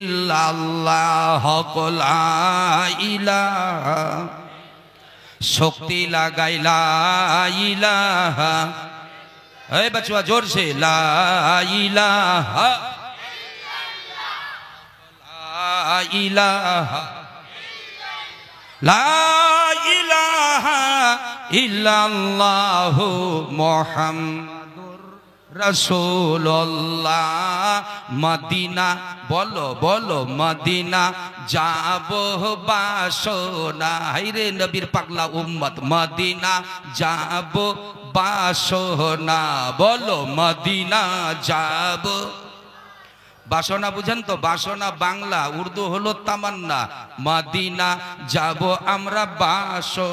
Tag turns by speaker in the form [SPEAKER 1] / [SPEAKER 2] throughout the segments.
[SPEAKER 1] ইল্লাল্লাহ লা ইলাহা শক্তি লাগাই লা ইলাহা এই बचवा जोर से ला इलाहा ला इलाहा ला इलाहा इल्लल्लाहु मुहम्मदुर रसूलुल्लाह मदीना बोलो बोलो मदीना जाबो बासोना हायरे नबीर पागला उम्मत मदीना जाबो बासोना बोलो मदीना जाबो बासना बुझेन तो बासना बांगला उर्दू हलो तमन्ना मदीना जाबो अमरा बासो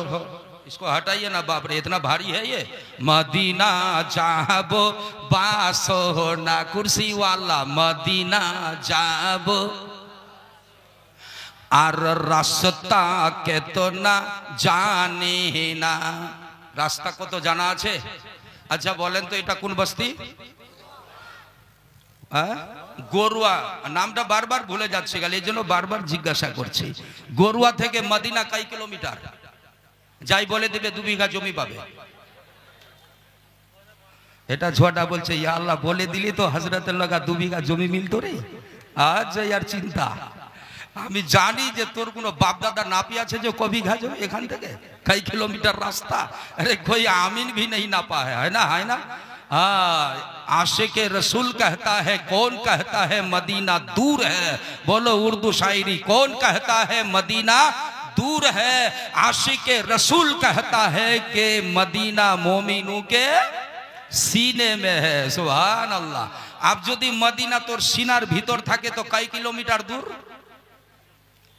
[SPEAKER 1] इसको हटाइए ना बाप रे इतना भारी है ये मदीना जाबो बासोना कुर्सी वाला मदीना जाबो आर रास्ता के तो ना जाने ना रास्ता को तो जाना आछे अच्छा बोलें तो এটা কোন বস্তি গরুয়া নামটা বারবার ভুলে যাচ্ছে গেল এইজন্য বারবার জিজ্ঞাসা করছি গরুয়া থেকে মদিনা কয় কিলোমিটার যাই বলে দিবে 2 বিঘা জমি পাবে এটা ছোটা বলছে ইয়া আল্লাহ বলে দিলি তো হযরতের লগা 2 বিঘা জমি মিলতো রে আজ यार চিন্তা আমি জানি যে তোর কোনো বাপ দাদা নাপি আছে যে ক বিঘা জমি এখান থেকে কয় কিলোমিটার রাস্তা अरे कोई आमीन भी नहीं नापा है ना आशिक रसूल कहता है कौन कहता है मदीना दूर है बोलो उर्दू शायरी कौन कहता है मदीना दूर है आशिक रसूल कहता है कि मदीना मोमिनों के सीने में है सुभान अल्लाह आप यदि मदीना तोर सीनार भीतर थाके तो कई किलोमीटर दूर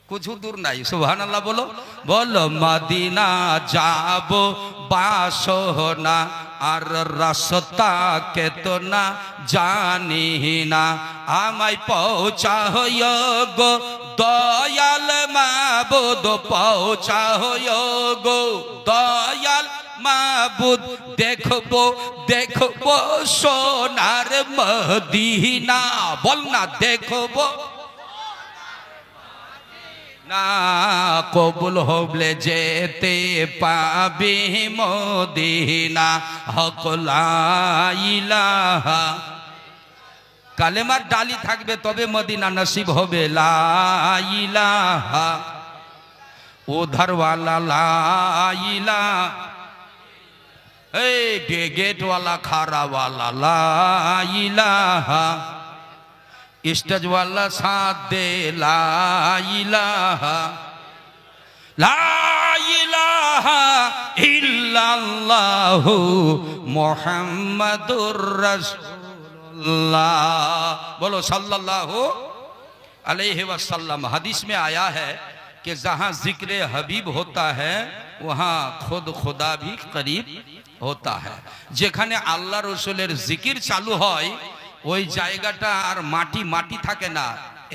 [SPEAKER 1] कुछ दूर नहीं सुभान अल्लाह बोलो बोलो मदीना जाबो बासोना আর রাস্তা কে তো না জানি না আমায় পৌঁছায় গো দয়াল মাবুদ পৌঁছায় গো দয়াল মাবুদ দেখবো দেখবো সোনার মদিনা বল না দেখবো না কবুল হবলে যেতে পাবি মদিনা হক লা ইলাহা কালেমার ডালি থাকবে তবে মদিনা নসিব হবে লা ইলাহা উধার ওয়ালা লা ইলাহা এই গেট वाला खारा वाला ला इलाहा स्टेज वाला साथ दे ला इलाहा इल्लल्लाहु मुहम्मदुर रसूलुल्लाह बोलो सल्लल्लाहु अलैहि वसल्लम हदीस में आया है कि जहाँ जिक्र हबीब होता है वहाँ खुद खुदा भी करीब होता है जेखाने आल्लाह रसूलेर जिकिर चालू হয় ওই জায়গাটা আর মাটি মাটি থাকে না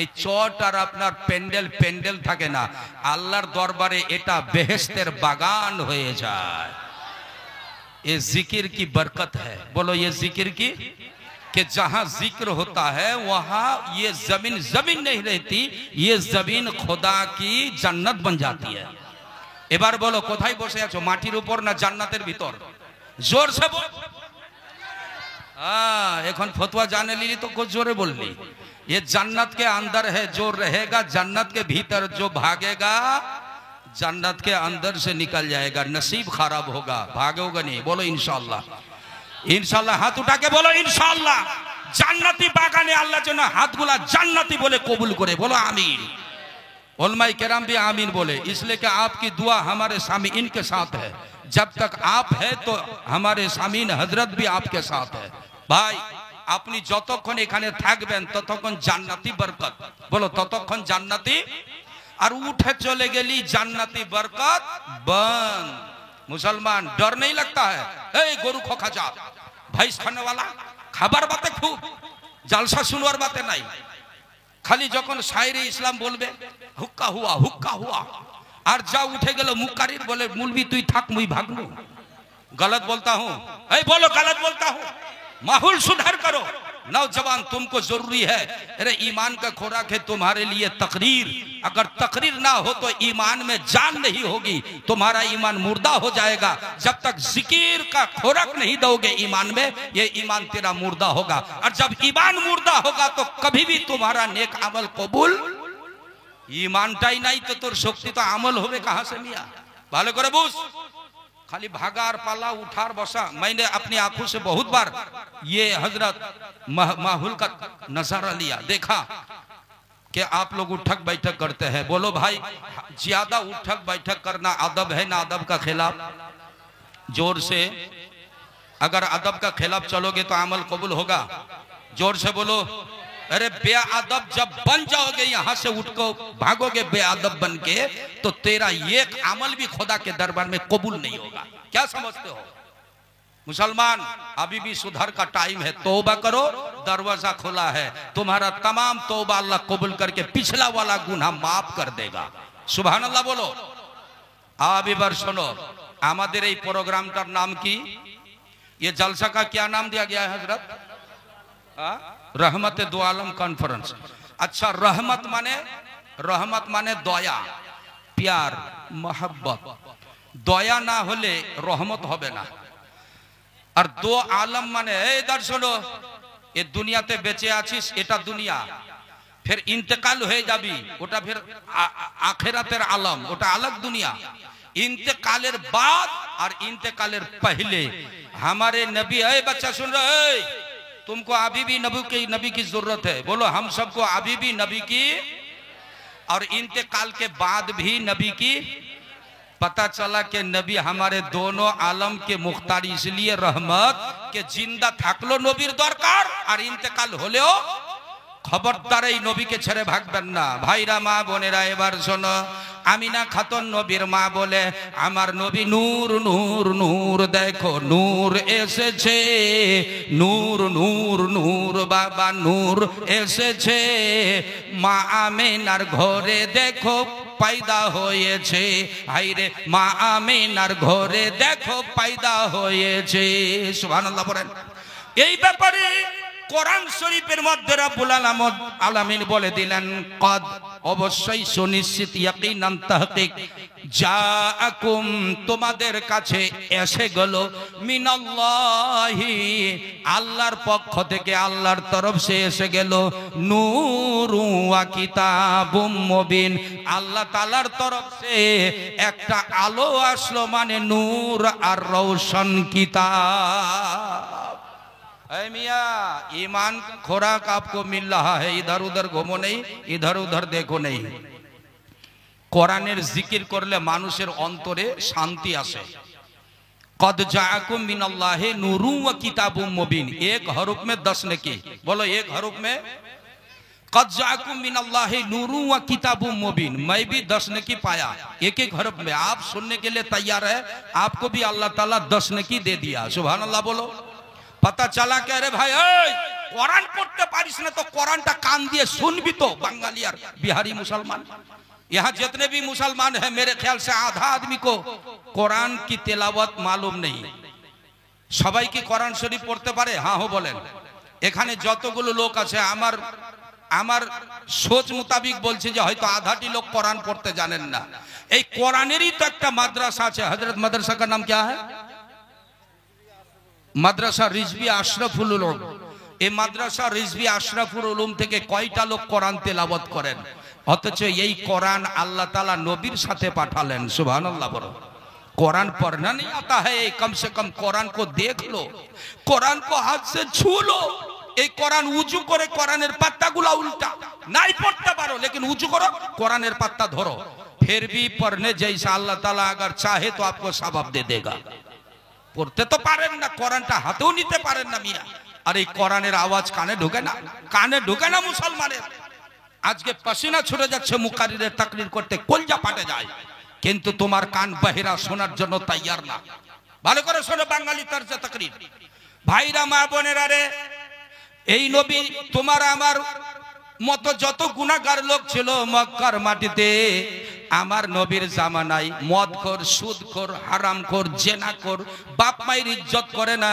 [SPEAKER 1] এই চট আর আপনার প্যান্ডেল প্যান্ডেল থাকে না আল্লাহর দরবারে এটা বেহেশতের বাগান হয়ে যায় ये जिक्र की बरकत है बोलो ये जिक्र की कि जहां जिक्र होता है वहां ये जमीन जमीन नहीं रहती ये जमीन खुदा की जन्नत बन जाती है এবার বলো কোথায় বসে আছো মাটির উপর না জান্নাতের ভিতর जोर से बोल এখন फतवा जाने ली तो कुछ जोरे बोल ली ये जन्नत के अंदर है जो रहेगा जन्नत के भीतर जो भागेगा जन्नत के अंदर से निकल जाएगा नसीब खराब होगा भागोगा नहीं बोलो इंशाल्लाह इंशाल्लाह हाथ उठा के बोलो इंशाल्लाह जन्नती बागाने अल्लाह जो ना हाथ गुला जन्नती बोले कबूल करे बोलो आमीन उलमाए किराम भी आमीन बोले इसलिए कि आपकी दुआ हमारे सामीन के साथ है जब तक आप है तो हमारे सामीन हजरत भी आपके साथ है भाई अपनी যতক্ষণ এখানে থাকবেন ততক্ষণ জান্নাতি বরকত বলো ততক্ষণ জান্নাতি আর উঠে চলে গেলি জান্নাতি বরকত बंद मुसलमान डर नहीं लगता है ए গরু খোকা যা भैंस खाने वाला खबर बातें खूब जलसा सुनवार बातें नहीं खाली যখন शायरी इस्लाम बोलबे हुक्का हुआ और जा उठे गेलो मुक्कारीर बोले मुलबी तुई थाक मुई भागलू गलत बोलता हूँ बोलो गलत बोलता हूँ माहौल सुधार करो नौजवान तुमको जरूरी है, अरे ईमान का खुराक है तुम्हारे लिए तकरीर। अगर तकरीर ना हो तो ईमान में जान नहीं होगी, तुम्हारा ईमान मुर्दा हो जाएगा। जब तक जिकिर का खुराक नहीं दोगे ईमान में, ये ईमान तेरा मुर्दा होगा। और जब ईमान मुर्दा होगा तो कभी भी तुम्हारा नेक अमल कबूल, ईमानटाई नहीं तो तोर शक्ति तो अमल होवे कहां से मिया? भालो करे बुझ, खाली भागार पाला उठार बसा। मैंने अपनी आंखों से बहुत बार ये हजरत माहौल का नजारा लिया, देखा कि आप लोग उठक बैठक करते हैं। बोलो भाई, ज्यादा उठक बैठक करना अदब है ना अदब का खिलाफ? जोर से, अगर अदब का खिलाफ चलोगे तो अमल कबूल होगा। जोर से बोलो। अरे बेअदब जब बन जाओगे, यहां से उठको भागोगे बेअदब बन के, तो तेरा एक अमल भी खुदा के दरबार में कबूल नहीं होगा। क्या समझते हो मुसलमान? अभी भी सुधार का टाइम है, तौबा करो, दरवाजा खुला है। तुम्हारा तमाम तौबा अल्लाह कबूल करके पिछला वाला गुनाह माफ कर देगा। सुभान अल्लाह बोलो। अब एबार सुनो, हमारे ये प्रोग्रामटार नाम की, ये जलसा का क्या नाम दिया गया है हजरत? रहमत दो आलम कॉन्फ्रेंस। अच्छा, रहमत माने दया, प्यार, मोहब्बत। दया ना होले रहमत होबे ना। और दो आलम माने, इधर सुनो, ये दुनियाते बेचे आछिस, एटा दुनिया, फिर इंतकाल हो जाबी, ओटा फिर आखिरातेर आलम, ओटा अलग दुनिया। इंतकालेर बाद और इंतकालेर पहले हमारे नबी, है बच्चा सुन रहे, तुमको अभी भी नबी की जरूरत है। बोलो, हम सबको अभी भी नबी की, और इंतकाल के बाद भी नबी की। पता चला कि नबी हमारे दोनों आलम के मुख्तार, इसलिए रहमत के जिंदा थाकलो नबीर दरकार, और इंतकाल होलेও खबरदार এই নবীকে ছেড়ে ভাগবেন না। ভাইরা মা বোনেরা এবার শোনো, আমিনা খাতুন নবীর মা বলে, আমার নবী নূর নূর নূর, দেখো নূর এসেছে, নূর নূর নূর, বাবা নূর এসেছে, মা আমিনার ঘরে দেখো पैदा হয়েছে। হায়রে মা আমিনার ঘরে দেখো पैदा হয়েছে। সুবহানাল্লাহ বলেন। এই ব্যাপারে কোরআন শরীফের মধ্যে রব্বুল আলামিন বলে দিলেন, কদ, অবশ্যই, সুনিশ্চিত, ইয়াকিনান, তাহকিক, জাআকুম, তোমাদের কাছে এসে গেল, মিনাল্লাহি, আল্লাহর পক্ষ থেকে, আল্লাহর তরফ সে এসে গেল, নূরু ওয়া কিতাবুম মুবিন, আল্লাহ তাআলার তরফ সে একটা আলো আসলো, মানে নূর আর রৌশন কিতাব। मिया, ईमान खुराक आपको मिल रहा है, इधर उधर घूमो नहीं, इधर उधर देखो नहीं। কোরআনের জিকির করলে মানুষের অন্তরে শান্তি আসে। কদ জাআকুম মিনাল্লাহি নূরুন ওয়া কিতাবুম মুবিন, एक हरूफ में 10 नेकी। बोलो, एक हरूफ में कद जाकुम मिनल्लाहि नूरुन व किताबुम मुबीन, मैं भी 10 नेकी पाया, एक एक हरूफ में। आप सुनने के लिए तैयार है? आपको भी अल्लाह ताला 10 नेकी दे दिया। सुभान अल्लाह बोलो। पता चला कि अरे भाई, কোরআন পড়তে পারিস না তো কোরআনটা কান দিয়ে শুনবি তো। বাঙালি আর বিহারি মুসলমান, यहाँ जितने भी मुसलमान हैं, मेरे ख्याल से आधा आदमी को कुरान की तिलावत मालूम नहीं। सबाई की कुरान शरीफ पढ़ते पारे? हाँ हो बोलें। এখানে যতগুলো লোক আছে, আমার সোচ মোতাবিক বলছে যে হয়তো আধাটি লোক কোরআন পড়তে জানেন না। এই কোরআনেরই তো একটা মাদ্রাসা আছে, হযরত মাদ্রাসা का नाम क्या है? মাদ্রাসা রিজভি আশরাফুল উলুম। এই মাদ্রাসা রিজভি আশরাফুল উলুম থেকে কয়টা লোক কোরআন তেলাওয়াত করেন? অথচ এই কোরআন আল্লাহ তাআলা নবীর সাথে পাঠালেন। সুবহানাল্লাহ বলো। कुरान पढ़ना नहीं आता है, कम से कम कुरान को देख लो, कुरान को हाथ से छू लो। এই কোরআন উজু করে কোরআনের পাতাগুলো উল্টা नहीं पढ़ते पारो, लेकिन उजू करो, कुरानेर पत्ता धरो, फिर भी पढ़ने जैसा अल्लाह ताला अगर चाहे तो आपको सवाब दे देगा। पढ़ते तो पारेन ना, कुरानটা হাতেও নিতে পারেন না মিয়া। আর এই কোরআনের আওয়াজ কানে ঢোকে না, কানে ঢোকে না মুসলমানের। আজকে পসিনা ছুটে যাচ্ছে মুকারিরের তাকরির করতে, কলজা ফাটে যায়, কিন্তু তোমার কান বহিরা শোনার জন্য তৈয়ার না। ভালো করে শোনো বাঙালি তরজে তাকরির। ভাইরা মা বোনেরা রে, এই নবী তোমার আমার মতো যত গুনাহগার লোক ছিল মক্কার মাটিতে, আমার নবীর জামানায় মদখোর, সুদখোর, হারামখোর, জেনাখোর বাপ মায়ের ইজ্জত করে না,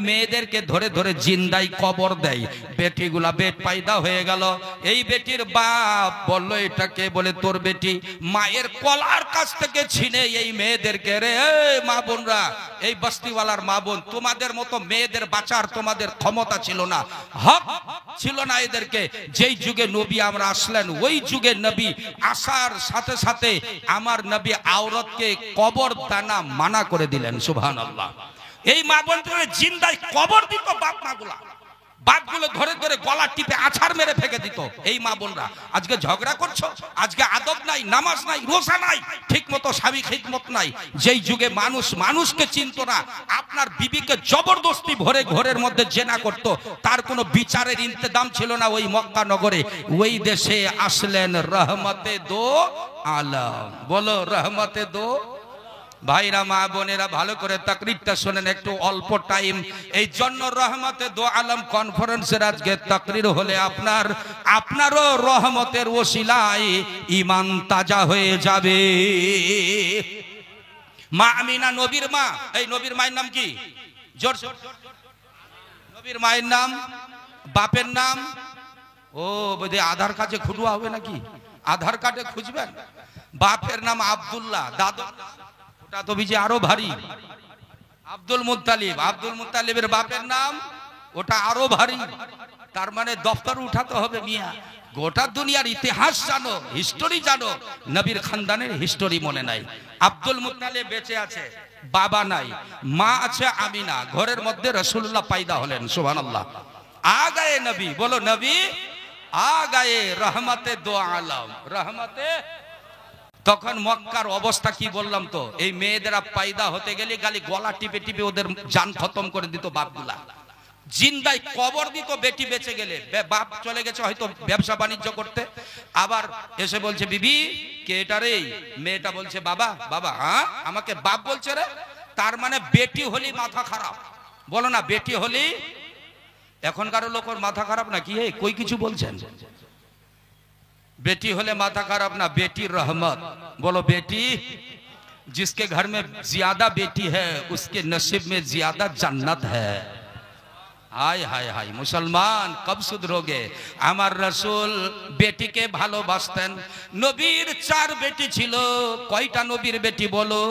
[SPEAKER 1] মেয়েদেরকে ধরে ধরে জিন্দাই কবর দেয়। বেটিগুলা বেট পায়দা হয়ে গেল। এই বেটির বাপ বলল এটাকে, বলে তোর বেটি মায়ের কলার কাছ থেকে ছিনে এই মেয়েদেরকে, রে মা বোনরা, এই বস্তিওয়ালার মা বোন, তোমাদের মতো মেয়েদের বাঁচার তোমাদের ক্ষমতা ছিল না, হক ছিল না এদেরকে। যেই যুগে নবী আমরা আসলেন, ওই যুগে নবী আসার সাথে সাথে আমার নবী আওরতকে কবর দানা মানা করে দিলেন। সুবহানাল্লাহ। এই মা বোনদের জিন্দায় কবর দিত বাপ মাগুলা, বাপগুলো ধরে ধরে গলা টিপে আছাড় মেরে ফেকে দিত। এই মা বোনরা আজকে ঝগড়া করছো, আজকে আদব নাই, নামাজ নাই, রোজা নাই, ঠিক মতো স্বামী খিদমত নাই। যেই যুগে মানুষ মানুষকে চিনত না, আপনার বিবিকে জবরদস্তি ভরে ঘরের মধ্যে জেনা করত, তার কোনো বিচারের ইন্তজাম ছিল না ওই মক্কা নগরে। ওই দেশে আসলেন রহমতে দো আলম। বলো রহমতে দো। ভাইরা মা বোনেরা ভালো করে তাকরীরটা শোনেন, একটু অল্প টাইম। এই জন্য রহমতে দো আলম কনফারেন্সের আজকে তাকরীর হলে আপনারও রহমতের ওসিলায় ঈমান তাজা হয়ে যাবে। মা আমিনা নবীর মা। এই নবীর মায়ের নাম কি? জোর। নবীর মায়ের নাম, বাপের নাম। ও বোধহয় আধার কার্ডে খুঁজুয়া হবে নাকি? আধার কার্ডে খুঁজবেন। বাপের নাম আব্দুল্লাহ, দাদু ওটা তো বিজে আরো ভারী, আব্দুল মুত্তালিব। আব্দুল মুত্তালিবের বাপের নাম ওটা আরো ভারী। তার মানে দফতর উঠাতে হবে মিয়া। গোটা দুনিয়ার ইতিহাস জানো, হিস্টোরি জানো, নবীর খানদানের হিস্টোরি মনে নাই। আব্দুল মুত্তালিব বেঁচে আছে, বাবা নাই, মা আছে আমিনা, ঘরের মধ্যে রাসূলুল্লাহ পয়দা হলেন। সুবহানাল্লাহ। আ গায়ে নবী, বলো নবী আ গায়ে রহমতে দো আলম, রহমতে। তখন মক্কার অবস্থা কি বললাম তো, এই মেয়েদেরা পয়দা হতে গেলে গালি গলা টিপে টিপে ওদের জান খতম করে দিত বাপগুলা, জিন্দায় কবর দিত। বেটি বেঁচে গেলে, বাপ চলে গেছে হয়তো ব্যবসা বাণিজ্য করতে, আবার এসে বলছে বিবি কে এটা রে? মেয়েটা বলছে বাবা। বাবা? হ্যাঁ, আমাকে বাপ বলছে রে? তার মানে বেটি হলি মাথা খারাপ। বলো না বেটি হলি। এখনকার লোকের মাথা খারাপ না কি? হে কই কিছু বলছেন? बेटी होले माथा खराब ना, बेटी रहमत। बोलो बेटी, जिसके घर में ज्यादा बेटी है उसके नसीब में ज्यादा जन्नत है। हाय हाय हाय मुसलमान कब सुधरोगे? আমার রাসূল বেটিকে ভালোবাসতেন। নবীর 4 বেটি ছিল। কয়টা নবীর বেটি বলো?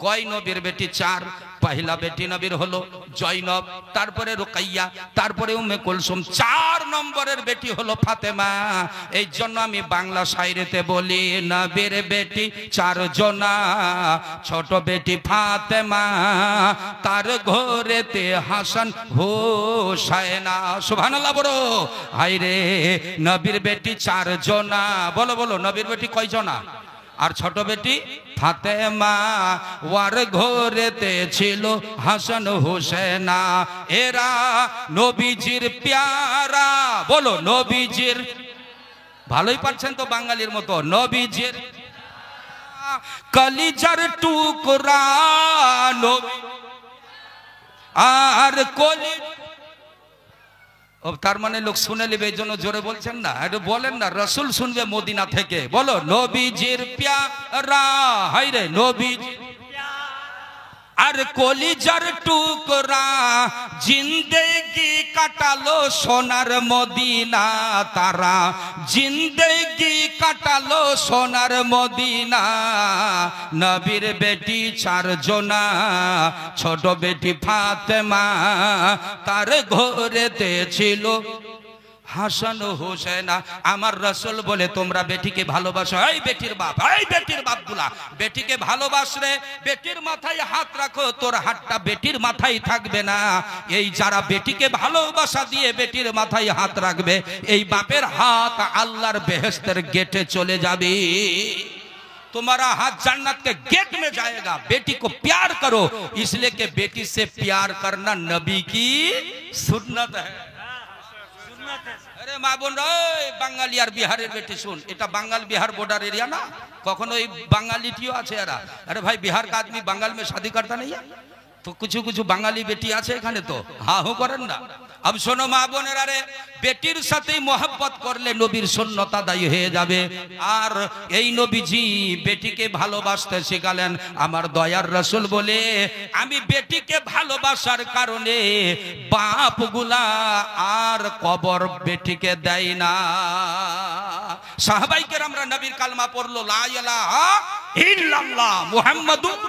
[SPEAKER 1] কয় নবীর বেটি? 4। पहला बेटी नबीर हलो जैनब, तारपरे रुकाइया, तारपरे उम्मे कुलसुम। 4 नम्बरेर बेटी हलो फातेमा। এই জন্য আমি বাংলা শায়রিতে বলি নবীর বেটি 4 জনা, ছোট বেটি ফাতেমা, তার ঘরেতে হাসান হুসাইনা। সুবহানাল্লাহ বলো। হায়রে নবীর বেটি 4 জনা। বলো বলো নবীর বেটি কয় জনা? আর ছোট বেটি ফাতেমা, ওয়ার ঘরেতে ছিল হাসান হুসেনা। এরা নবীজির প্যারা। বলো নবীজির। ভালোই পারছেন তো বাঙালির মতো। নবীজির কলিজার টুকরা নবী আর কলি। তার মানে লোক শুনে নেবে, এই জন্য জোরে বলছেন না, একটু বলেন না রাসূল শুনবে মদিনা থেকে। বলো নবীজির প্যারা। হায়রে নবীজির আর কলিজার টুকরা, জিন্দেগি কাটালো সোনার মদিনা তারা, জিন্দেগি কাটালো সোনার মদিনা। নবীর বেটি 4 জনা, ছোট বেটি ফাতেমা, তার ঘরেতে ছিল হাসান হুসেনা। আমার রাসূল বলে তোমরা বেটিকে ভালোবাসো। এই বেটির বাপ, এই বেটির বাপগুলা বেটিকে ভালোবাসলে বেটির মাথায় হাত রাখো, তোর হাতটা বেটির মাথায় থাকবে না। এই যারা বেটিকে ভালোবাসা দিয়ে বেটির মাথায় হাত রাখবে, এই বাপের হাত আল্লাহর বেহেশতের গেটে চলে যাবে। तुम्हारा हाथ जन्नत के गेट में जाएगा। बेटी को प्यार करो, इसलिए कि बेटी से प्यार करना नबी की सुन्नत है। अरे মা বোন বাঙালি আর বিহারের বেটি শুন, এটা বাঙাল बिहार बॉर्डर एरिया ना, कखनो बांगालिटियो আছে এরা। अरे भाई बिहार का आदमी बंगाल में शादी करता नहीं है, तो कुछ कुछ बांगाली बेटी আছে এখানে, তো হা হু করেন না। अब শোনো মা বোনেরা রে, বেটির সাথে মোহাব্বত করলে নবীর সুন্নাত আদায় হয়ে যাবে। আর এই নবীজি বেটিকে ভালোবাসতে শেখালেন। আমার দয়ার রাসূল বলে, আমি বেটিকে ভালোবাসার কারণে বাপগুলা আর কবর বেটিকে দেয় না। সাহাবায়ে কেরামরা নবীর কালমা পড়লো, লা ইলাহা ইল্লাল্লাহ মুহাম্মাদুর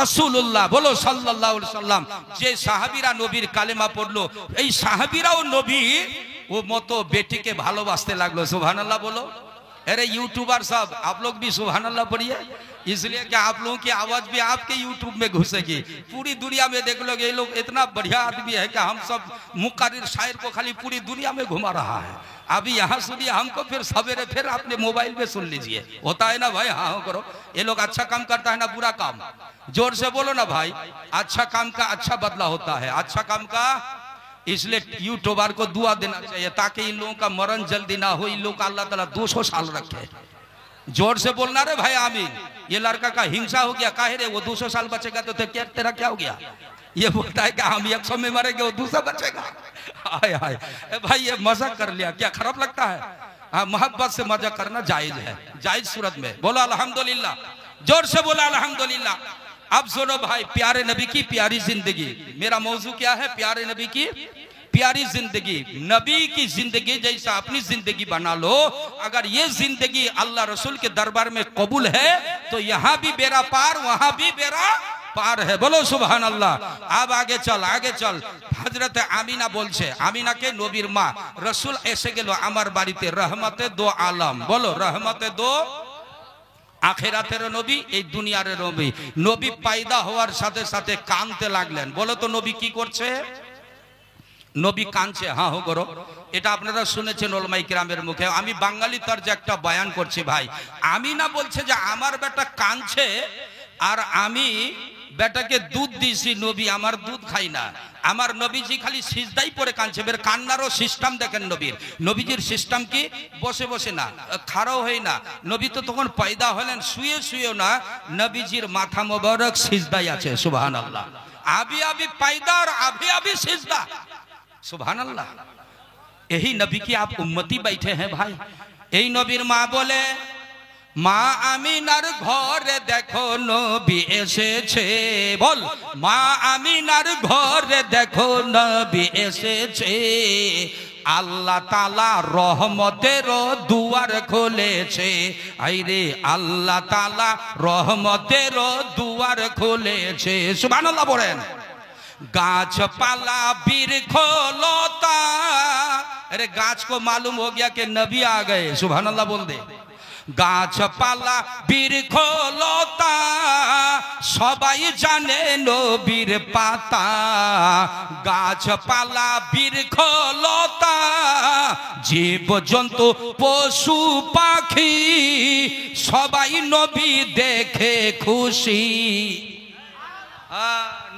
[SPEAKER 1] রাসূলুল্লাহ, বলো সাল্লাল্লাহু আলাইহি সাল্লাম। যে সাহাবীরা নবীর কালেমা পড়লো, এই সাহাবীরাও নবী ও মতো बेटी के ভালোবাসতে লাগলো। सुभान अल्लाह बोलो। अरे यूट्यूबर सब आप लोग भी सुभान अल्लाह पढ़िए, इसलिए कि आप लोगों की आवाज भी आपके यूट्यूब में घुसेगी। पूरी दुनिया में देख लोगे, ये लोग इतना बढ़िया आदमी है कि हम सब मुक़र्रिर शायर को खाली पूरी दुनिया में घुमा रहा है। अभी यहाँ सुनिए हमको, फिर सवेरे फिर अपने मोबाइल में सुन लीजिए। होता है ना भाई? हाँ करो। ये लोग अच्छा काम करता है ना बुरा काम? जोर से बोलो ना भाई। अच्छा काम का अच्छा बदला होता है, अच्छा काम का। इसलिए यूट्यूबर को दुआ देना चाहिए ताकि इन लोगों का मरण जल्दी ना हो, इन लोगों का अल्लाह ताला 200 साल रखे। जोर से बोलना रे भाई आमीन। ये लड़का का हिंसा हो गया, काहे रे वो 200 साल बचेगा तो तेरा क्या हो गया? ये बोलता है कि हम 100 में मरेंगे, वो 200 बचेगा। हाय हाय भाई, ये मजाक कर लिया क्या? खराब लगता है? हाँ, मोहब्बत से मजाक करना जायज है, जायज सूरत में। बोलो अल्हम्दुलिल्लाह, जोर से बोला अल्हम्दुलिल्लाह। अब सुनो भाई, प्यारे नबी की प्यारी जिंदगी। मेरा मौजू क्या है? प्यारे नबी की प्यारी जिंदगी। नबी की जिंदगी जैसा अपनी जिंदगी बना लो। अगर ये जिंदगी अल्लाह रसूल के दरबार में कबूल है तो यहाँ भी बेड़ा पार, वहां भी बेड़ा पार है। बोलो सुभान अल्लाह। अब आगे चल, आगे चल। हजरत आमीना बोलছে, आमीना के नबीर माँ रसूल एसे गेलो आमार बाड़ीते, रहमते दो आलम। बोलो रहमते दो আখিরাতের নবী, এই দুনিয়ার নবী। নবী পয়দা হওয়ার সাথে সাথে কাঁদতে লাগলেন। বলো তো নবী কি করছে? নবী কাঁদছে। হ্যাঁ হো করো। এটা আপনারা শুনেছেন ওলামায়ে কিরামের মুখে। আমি বাঙালি তরজে একটা বয়ান করছি ভাই। আমিনা বলছে যে আমার বেটা কাঁদছে আর আমি বেটাকে দুধ দিছি, নবী আমার দুধ খাই না। আমার নবীজি খালি সিজদাই পড়ে কাঁদছে। বের কান্নারও সিস্টেম দেখেন নবীর। নবীজির সিস্টেম কি? বসে বসে না, খাড়াও হয় না। নবী তো তখন পয়দা হলেন শুয়ে শুয়েও না, নবীজির মাথা মোবারক সিজদাই আছে। সুবহানাল্লাহ। আবি আবি পয়দা আর আবি আবি সিজদা। সুবহানাল্লাহ। यही नबी की आप उम्मती बैठे हैं भाई। यही नबीर माँ बोले, মা আমিনার ঘরে দেখো নবী এসেছে। বল, মা আমিনার ঘরে দেখো নবী এসেছে। আল্লাহ তাআলা রহমতের দুয়ার খুলেছে। আইরে আল্লাহ তাআলা রহমতের দুয়ার খুলেছে। সুবহানাল্লাহ বলেন। गाछपाला बिरखोलता। अरे गाछ को मालूम हो गया कि नबी आ गए। सुभान अल्लाह बोल दे। गाछपाला बिरखोलता, সবাই জানে নবীর পাতা। গাছপালা বিরখলতা, জীবজন্তু পশু পাখি সবাই নবী দেখে খুশি।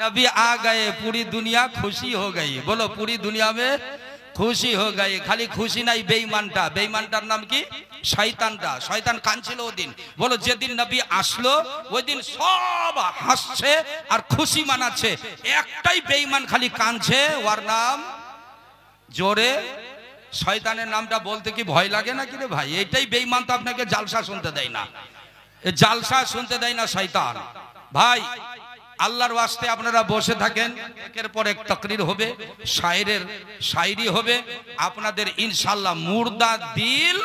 [SPEAKER 1] नबी आ गए, पूरी दुनिया खुशी हो गई। बोलो पूरी दुनिया में खुशी हो गई। खाली खुशी नहीं, बेईमानटा। बेईमानटार नाम की शैतानटा। शैतान कांदছিল ওদিন। বলো যেদিন নবী আসলো ওই দিন সব হাসছে আর খুশি মানাচ্ছে। একটাই বেঈমান খালি কাঁদছে, ওর নাম জোরে। শয়তানের নামটা বলতে কি ভয় লাগে না কি রে ভাই? এইটাই বেঈমান, তো আপনাকে জালসা শুনতে দেয় না। জালসা শুনতে দেয় না শয়তান ভাই। আল্লাহর ওয়াস্তে আপনারা বসে থাকেন, একের পর এক তাকরীর হবে, শায়েরের শায়রি হবে। আপনাদের ইনশাআল্লাহ মুর্দা দিল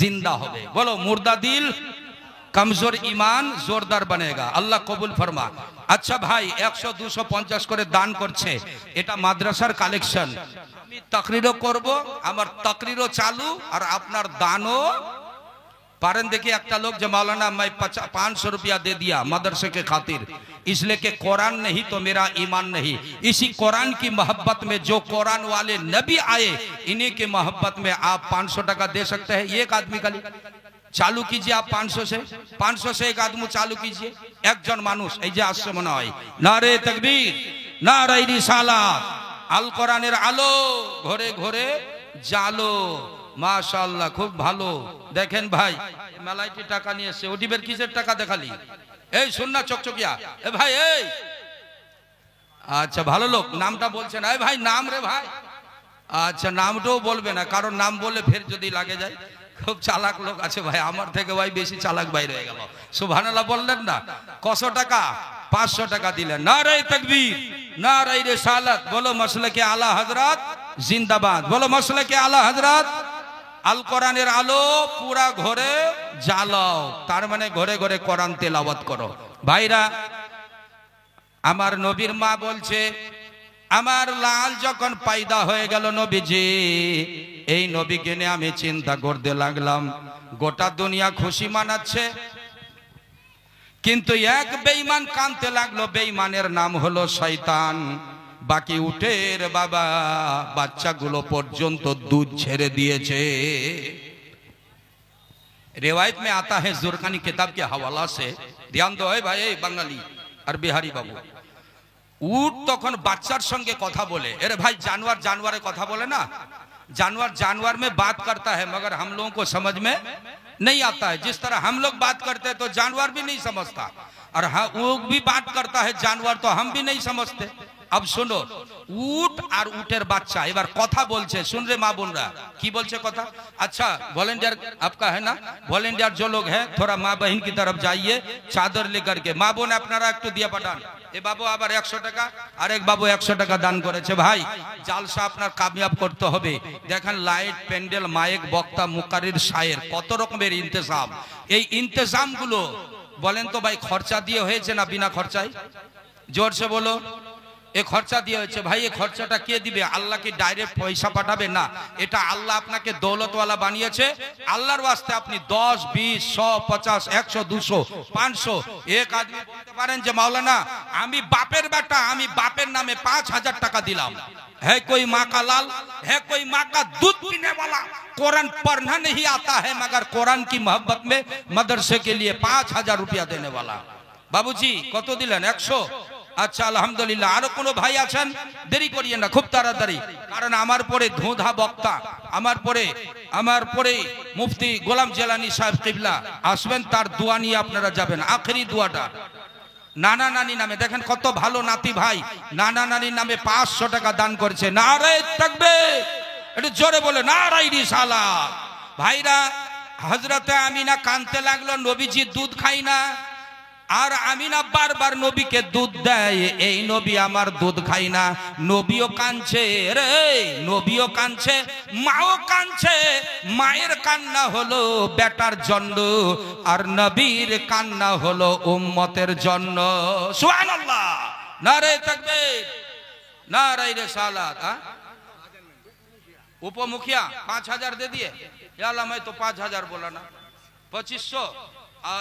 [SPEAKER 1] জিন্দা হবে। বলো মুর্দা দিল কমজোর ইমান জোরদার বনেগা। আল্লাহ কবুল ফরমা। আচ্ছা ভাই, 100 250 করে দান করছে, এটা মাদ্রাসার কালেকশন। আমি তাকরীরও করব, আমার তাকরীরও চালু আর আপনার দানও पारन। देखिए एक लोग जो मौलाना मैं 500 रुपया दे दिया मदरसे के खातिर, इसलिए कि कुरान नहीं तो मेरा ईमान नहीं। इसी कुरान की मोहब्बत में जो कुरान वाले नबी आए, इन्हीं की मोहब्बत में आप 500 टका दे सकते हैं। एक आदमी का चालू कीजिए आप 500 से एक आदमी चालू कीजिए। एक जन मानुष এই যে আসছে মনে হয়, নারে তাকবীর, নারে রিসালাত, আল কোরআনের আলো ঘরে ঘরে জালো। মাশাআল্লাহ, খুব ভালো। দেখেন ভাই, মেলাইটি টাকা নিয়ে এসে ওটিবের কিসের টাকা দেখালি? এই শোন না চকচকিয়া, এ ভাই এই, আচ্ছা ভালো লোক, নামটা বলছেন। এই ভাই নাম রে ভাই, আচ্ছা, নামটাও বলবে না, কারণ নাম বললে ফের যদি লাগে যায়। খুব চালাক লোক আছে ভাই, আমার থেকে ভাই বেশি চালাক বাইরে হয়ে গেল। সুবহানাল্লাহ বললেন না? কত টাকা? 500 টাকা দিলেন। নারে তাকবীর, নারে রিসালাত, বলো মাসলাকে আলা হযরত জিন্দাবাদ, বলো মাসলাকে আলা হযরত। আল কোরআনের আলো পুরা ঘরে জ্বালাও, তার মানে ঘরে ঘরে কোরআন তেলাওয়াত করো। ভাইরা আমার, নবীর মা বলছে, আমার লাল যখন পয়দা হয়ে গেল নবীজি, এই নবীকে নিয়ে আমি চিন্তা করতে লাগলাম। গোটা দুনিয়া খুশি মানাচ্ছে, কিন্তু এক বেঈমান কাঁদতে লাগলো। বেঈমানের নাম হলো শয়তান। বাকি উটের বাবা বাচ্চাগুলো পর্যন্ত দুধ ছেড়ে দিয়েছে। रिवायत में आता है, जुरकानी किताब के हवाला से, ध्यान दो है भाई बंगाली और बिहारी बाबू। উট তখন বাচ্চার সঙ্গে কথা বলে। अरे भाई जानवर जानवर কথা বলে ना, जानवर जानवर में बात करता है, मगर हम लोगों को समझ में नहीं आता है। जिस तरह हम लोग बात करते हैं तो जानवर भी नहीं समझता, और हाँ वो भी बात करता है जानवर, तो हम भी नहीं समझते। अब सुनो, উট আর উটের বাচ্চা এবার কথা বলছে। सुन रे माँ बोल रहा की बोलছে কথা। अच्छा वॉलंटियर आपका है ना, वॉलंटियर जो लोग हैं थोड़ा माँ बहन की तरफ जाइए, चादर लेकर के। माँ বোন আপনারা একটু দিয়ে পাঠান। এ বাবু আবার 100 টাকা, আরেক বাবু 100 টাকা দান করেছে। ভাই জালসা আপনার কামিয়াব করতে হবে। দেখেন লাইট, প্যান্ডেল, মাইক, বক্তা, মুকারির, শায়ের, কত রকমের ইন্তজাম। এই ইন্তজাম গুলো বলেন তো ভাই খরচা দিয়ে হয়েছে না বিনা খরচায়? জোর से बोलो। এ খরচা দিয়ে হয়েছে। ভাই এই খরচাটা কে দিবে? আল্লাহ কি ডাইরেক্ট পয়সা পাঠাবে? না, এটা আল্লাহ আপনাকে দৌলতওয়ালা বানিয়েছে। আল্লাহর ওয়াস্তে আপনি 10, 20, 100, 50, 100, 200, 500 এক আদমি বলতে পারেন যে মাওলানা আমি বাপের বেটা, আমি বাপের নামে 5000 টাকা দিলাম। है कोई माँ का लाल, है कोई माँ का दूध पीने वाला, कुरान पढ़ना नहीं आता है मगर कुरान की मोहब्बत में मदरसे के लिए 5000 रुपया देने वाला। बाबूजी কত দিলেন? 100। আচ্ছা আলহামদুলিল্লাহ। আরো কোনো ভাই আছেন? দেরি করিয়েন না, খুব তাড়াতাড়ি, কারণ আমার পরে ধোঁধা বক্তা, আমার পরে মুফতি গোলাম জেলানি সাহেব কিবলা আসবেন, তার দোয়া নিয়ে আপনারা যাবেন। আখেরি দোয়াটা নানা নানি নামে, দেখেন কত ভালো নাতি ভাই, নানা নানির নামে 500 টাকা দান করেছে। নারে তাকবীর, একটু জোরে বলে নারে রিসালাত। ভাইরা হযরতে আমিনা কাঁদতে লাগলো, নবীজি দুধ খাই না। আর আমিনা বারবার নবীকে দুধ দেয়, এই নবী আমার দুধ খাই না। নবীও কাঁদছে রে, নবীও কাঁদছে, মাও কাঁদছে। মায়ের কান্না হলো বেটার জন্য, আর নবীর কান্না হলো উম্মতের জন্য। সুবহানাল্লাহ, নারে তাকবীর, নারে रिसालत। उपमुखिया 5000 दे दिए। या अल्लाह मैं तो 5000 बोला ना, 2500,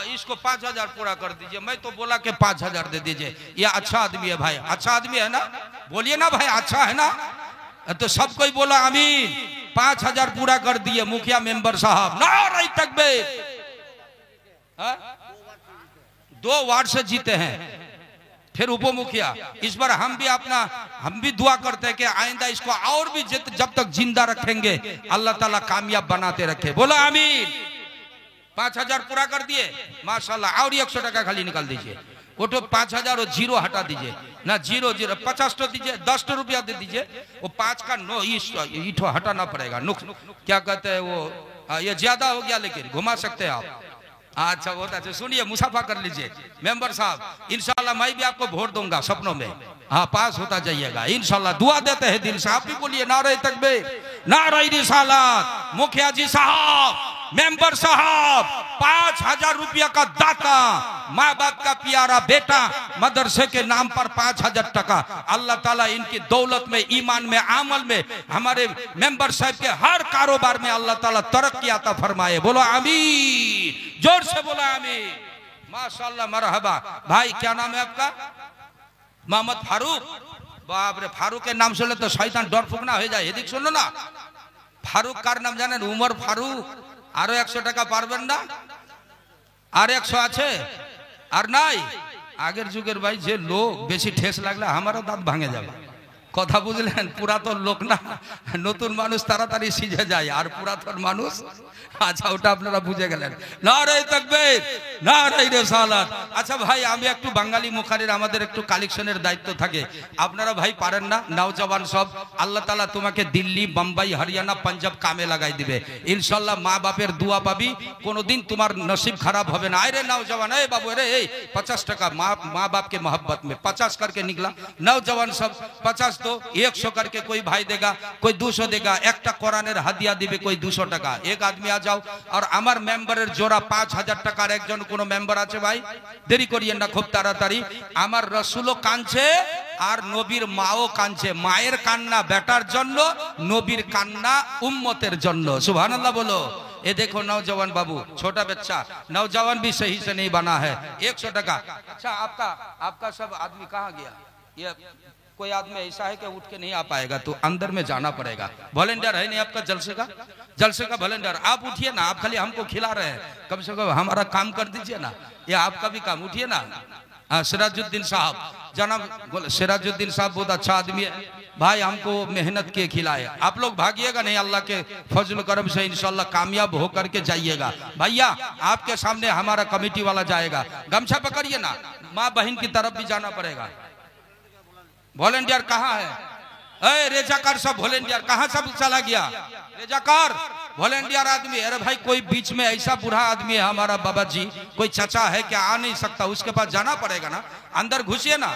[SPEAKER 1] इसको 5000 पूरा कर दीजिए। मैं तो बोला कि 5000 दे दीजिए। ये अच्छा आदमी है भाई, अच्छा आदमी है ना, बोलिए ना भाई, अच्छा है ना। तो सब कोई बोला आमीन। 5000 पूरा कर दिए मुखिया मेंबर साहब। नारे तकबीर। 2 वार्ड से जीते हैं। फिर उप मुखिया, इस बार हम भी दुआ करते हैं कि आइंदा इसको और भी जब तक जिंदा रखेंगे अल्लाह ताला कामयाब बनाते रखे। बोलो आमीन। 5000 पूरा कर दिए माशाल्लाह। और 100 टाका खाली निकाल दीजिए। वो तो 5000 और 0 हटा दीजिए ना, 0 0 50 तो दीजिए, 10 रुपया दे दीजिए। वो 5 का 9 ईठो हटाना पड़ेगा। नुक्स क्या कहते हैं वो, ये ज्यादा हो गया, लेकिन घुमा सकते हैं आप। अच्छा बहुत अच्छा, सुनिए मुसाफा कर लीजिए मेंबर साहब। इंशाल्लाह मैं भी आपको वोट दूंगा सपनों में। हाँ पास होता जाइएगा इंशाल्लाह। दुआ देते हैं दिल से। आप भी बोलिए नारे तकबीर, नारे रिसालत। मुखिया जी साहब, मेंबर साहब, 5000 रुपया का दाता, माँ बाप का प्यारा बेटा, मदरसे के नाम पर 5000 टका। अल्लाह ताला इनकी दौलत में, ईमान में, अमल में, हमारे मेंबर साहब के हर कारोबार में अल्लाह ताला तरक्की अता फरमाए। बोलो आमीन, जोर से बोलो आमीन। माशाल्लाह मरहबा। भाई क्या नाम है आपका? मोहम्मद फारूक। बाप रे, फारूक के नाम सुनले तो शैतान डर फुकना हो जाए। एदिक सुनो ना, फारूक कार नाम जानेन? उमर फारूक। আরো 100 টাকা পারবেন না? আর 100 আছে? আর নাই? আগের যুগের ভাই যে লোক, বেশি ঠেস লাগলে আমারও দাঁত ভাঙে যাবে। কথা বুঝলেন? পুরাতন লোক না, নতুন মানুষ তাড়াতাড়ি সিজে যায়, আর পুরাতন মানুষ। আচ্ছা, ওটা আপনারা বুঝে গেলেন। নারে তাকবীর, নারে রিসালাত। আচ্ছা ভাই, আমি একটু বাঙালি মুখারির, আমাদের একটু কালেকশনের দায়িত্ব থাকে। আপনারা ভাই পারেন না, নওজওয়ান সব, আল্লাহ তাআলা তোমাকে দিল্লি, বোম্বাই, হরিয়ানা, পাঞ্জাব কামে লাগাই দিবে ইনশাআল্লাহ। মা বাপের দোয়া পাবি, কোনোদিন তোমার নসিব খারাপ হবে না। আরে नौजवान, ए बाबू, अरे 50 टका माँ बाप के मोहब्बत में 50 करके निकला। नौजवान सब 50 तो 100 करके कोई भाई देगा, कोई 200 देगा, एक কোরআনের হাদিয়া দিবে कोई 200 টাকা। एक आदमी आ जाओ। और আমার মেম্বারের জোড়া 5000 টাকার একজন কোন মেম্বার আছে ভাই? দেরি করিয়েন না, খুব তাড়াতাড়ি। আমার রাসূলও কাঁদছে আর নবীর মাও কাঁদছে। মায়ের কান্না বেটার জন্য, নবীর কান্না উম্মতের জন্য। সুবহানাল্লাহ বলো। ये देखो नौजवान बाबू, छोटा बच्चा, नौजवान भी सही से नहीं बना है। 100 टका। अच्छा, आपका सब आदमी कहाँ गया? ये कोई आदमी ऐसा है कि उठ के नहीं आ पाएगा, तो अंदर में जाना पड़ेगा। वॉलंटियर है नहीं आपका जलसे का वॉलंटियर? आप उठिए ना, आप खाली हमको खिला रहे हैं, कम से कम हमारा काम कर दीजिए ना। ये आपका भी काम, उठिए ना। सिराजुद्दीन साहब, जनाब सिराजुद्दीन साहब बहुत अच्छा आदमी है भाई, हमको मेहनत के खिलाए। आप लोग भागिएगा नहीं, अल्लाह के फजल करम से इंशाल्लाह कामयाब होकर के जाइएगा। भैया, आपके सामने हमारा कमेटी वाला जाएगा, गमछा पकड़िए ना, माँ बहन की तरफ भी जाना पड़ेगा। वॉलंटियर कहाँ है? अरे रेजाकार सब वॉलंटियर कहाँ सब चला गया? रेजाकार वॉलंटियर आदमी। अरे भाई, कोई बीच में ऐसा बूढ़ा आदमी है हमारा बाबा जी, कोई चचा है क्या? आ नहीं सकता, उसके पास जाना पड़ेगा ना। अंदर घुसिए ना।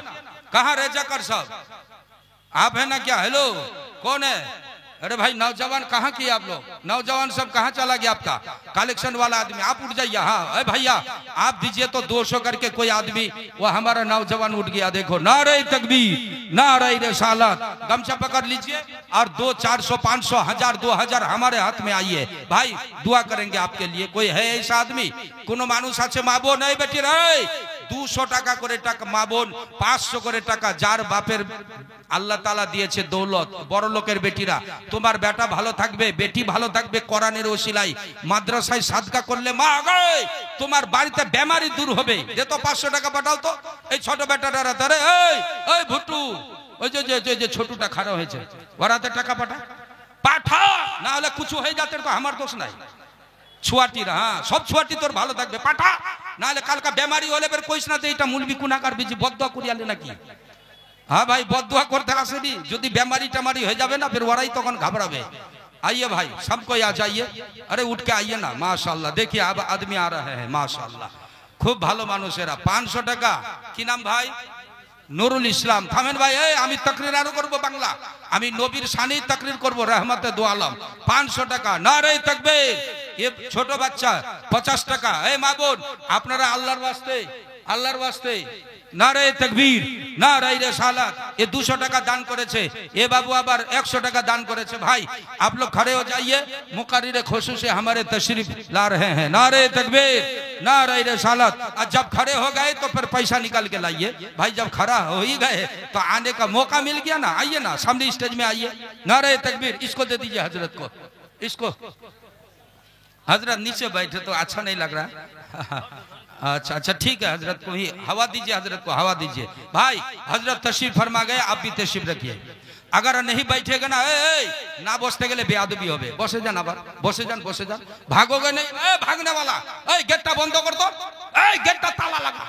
[SPEAKER 1] कहाँ रेजाकार साहब? आप है ना क्या? हेलो, कौन है? अरे भाई, नौजवान कहाँ किए आप लोग? नौजवान सब कहाँ चला गया आपका कलेक्शन वाला आदमी? आप उठ जाइए। हाँ, अरे भैया आप दीजिए तो 200 करके कोई आदमी। वो हमारा नौजवान उठ गया, देखो। नारे तकबीर, नारे रिसालत। गमछा पकड़ लीजिए और 200, 400, 500, 1000, 2000 हमारे हाथ में आइए भाई, दुआ करेंगे आपके लिए। कोई है ऐसा आदमी? कोनो मानुष আছে মা বোন? এই বেটি রে, 200 টাকা করে টাকা মা বোন, 500 করে টাকা। যার বাপের আল্লাহ তাআলা দিয়েছে দৌলত, বড় লোকের বেটিরা, তোমার বেটা ভালো থাকবে, বেটি ভালো থাকবে, কোরআনের ওসিলায় মাদ্রাসায় সাদকা করলে মা আগে তোমার বাড়িতে বেমারি দূর হবে। যে তো 500 টাকা পাঠাও তো এই ছোট বেটাটার হাতে। আরে এই ভুট্টু, ওই যে ছোটুটা খারাপ হয়েছে, ওর হাতে টাকা পাঠা, না হলে কিছু হয়ে যাতে তো আমার দোষ নাই। ছুয়াটিরা, হ্যাঁ সব ছুয়াটি তোর ভালো থাকবে, পাঠা, না হলে কালকা বেমারি হলে বের কইস না। এটা মুলবি কুনাকার বিজি বদদোয়া করিয়ালে নাকি? हाँ भाई, बददुआ करते आसेनी, যদি बेमारी टेमारी हो जावे ना, फिर वराई तक घबरावे। आइए भाई, सबको आ जाइए। अरे उठ के आइए ना, माशाल्लाह। देखिए अब आदमी आ रहे हैं, माशाल्लाह, खूब ভালো মানুষেরা। 500 টাকা। কি নাম ভাই? নুরুল ইসলাম। থামেন ভাই, আমি তাকরীর আরো করব বাংলা, আমি নবীর শানে তাকরীর করব, রহমতে দো আলম। 500 টাকা। নারে তাকবীর। ये ছোট বাচ্চা 50 টাকা। এই মা বোন, আপনারা আল্লাহর ওয়াস্তে নারে তাকবীর, নারে रिसालत। ये 200 টাকা দান করেছে। ये बाबू আবার 100 টাকা দান করেছে। भाई आप लोग खड़े हो जाइए, मुकर्रिर खुसूसी हमारे तशरीफ ला रहे हैं। नारे तकबीर, नारे रिसालत। और जब खड़े हो गए तो फिर पैसा निकाल के लाइए भाई। जब खड़ा हो ही गए तो आने का मौका मिल गया ना, आइए ना सामने स्टेज में आइए। नारे तकबीर। इसको दे दीजिए हजरत को, इसको। हजरत नीचे बैठे तो अच्छा नहीं लग रहा। अच्छा अच्छा, ठीक है, हजरत को ही हवा दीजिए, हजरत को हवा दीजिए। भाई हजरत तशरीफ फरमा गए, आप भी तशरीफ रखिए। अगर नहीं बैठेगा ना, ना बसते गले बेअदबी होबे। बसे जान, आबार बसे जान, भागोगे नहीं। भागने वाला, गेटटा बंद कर दो, गेटटा ताला लगा।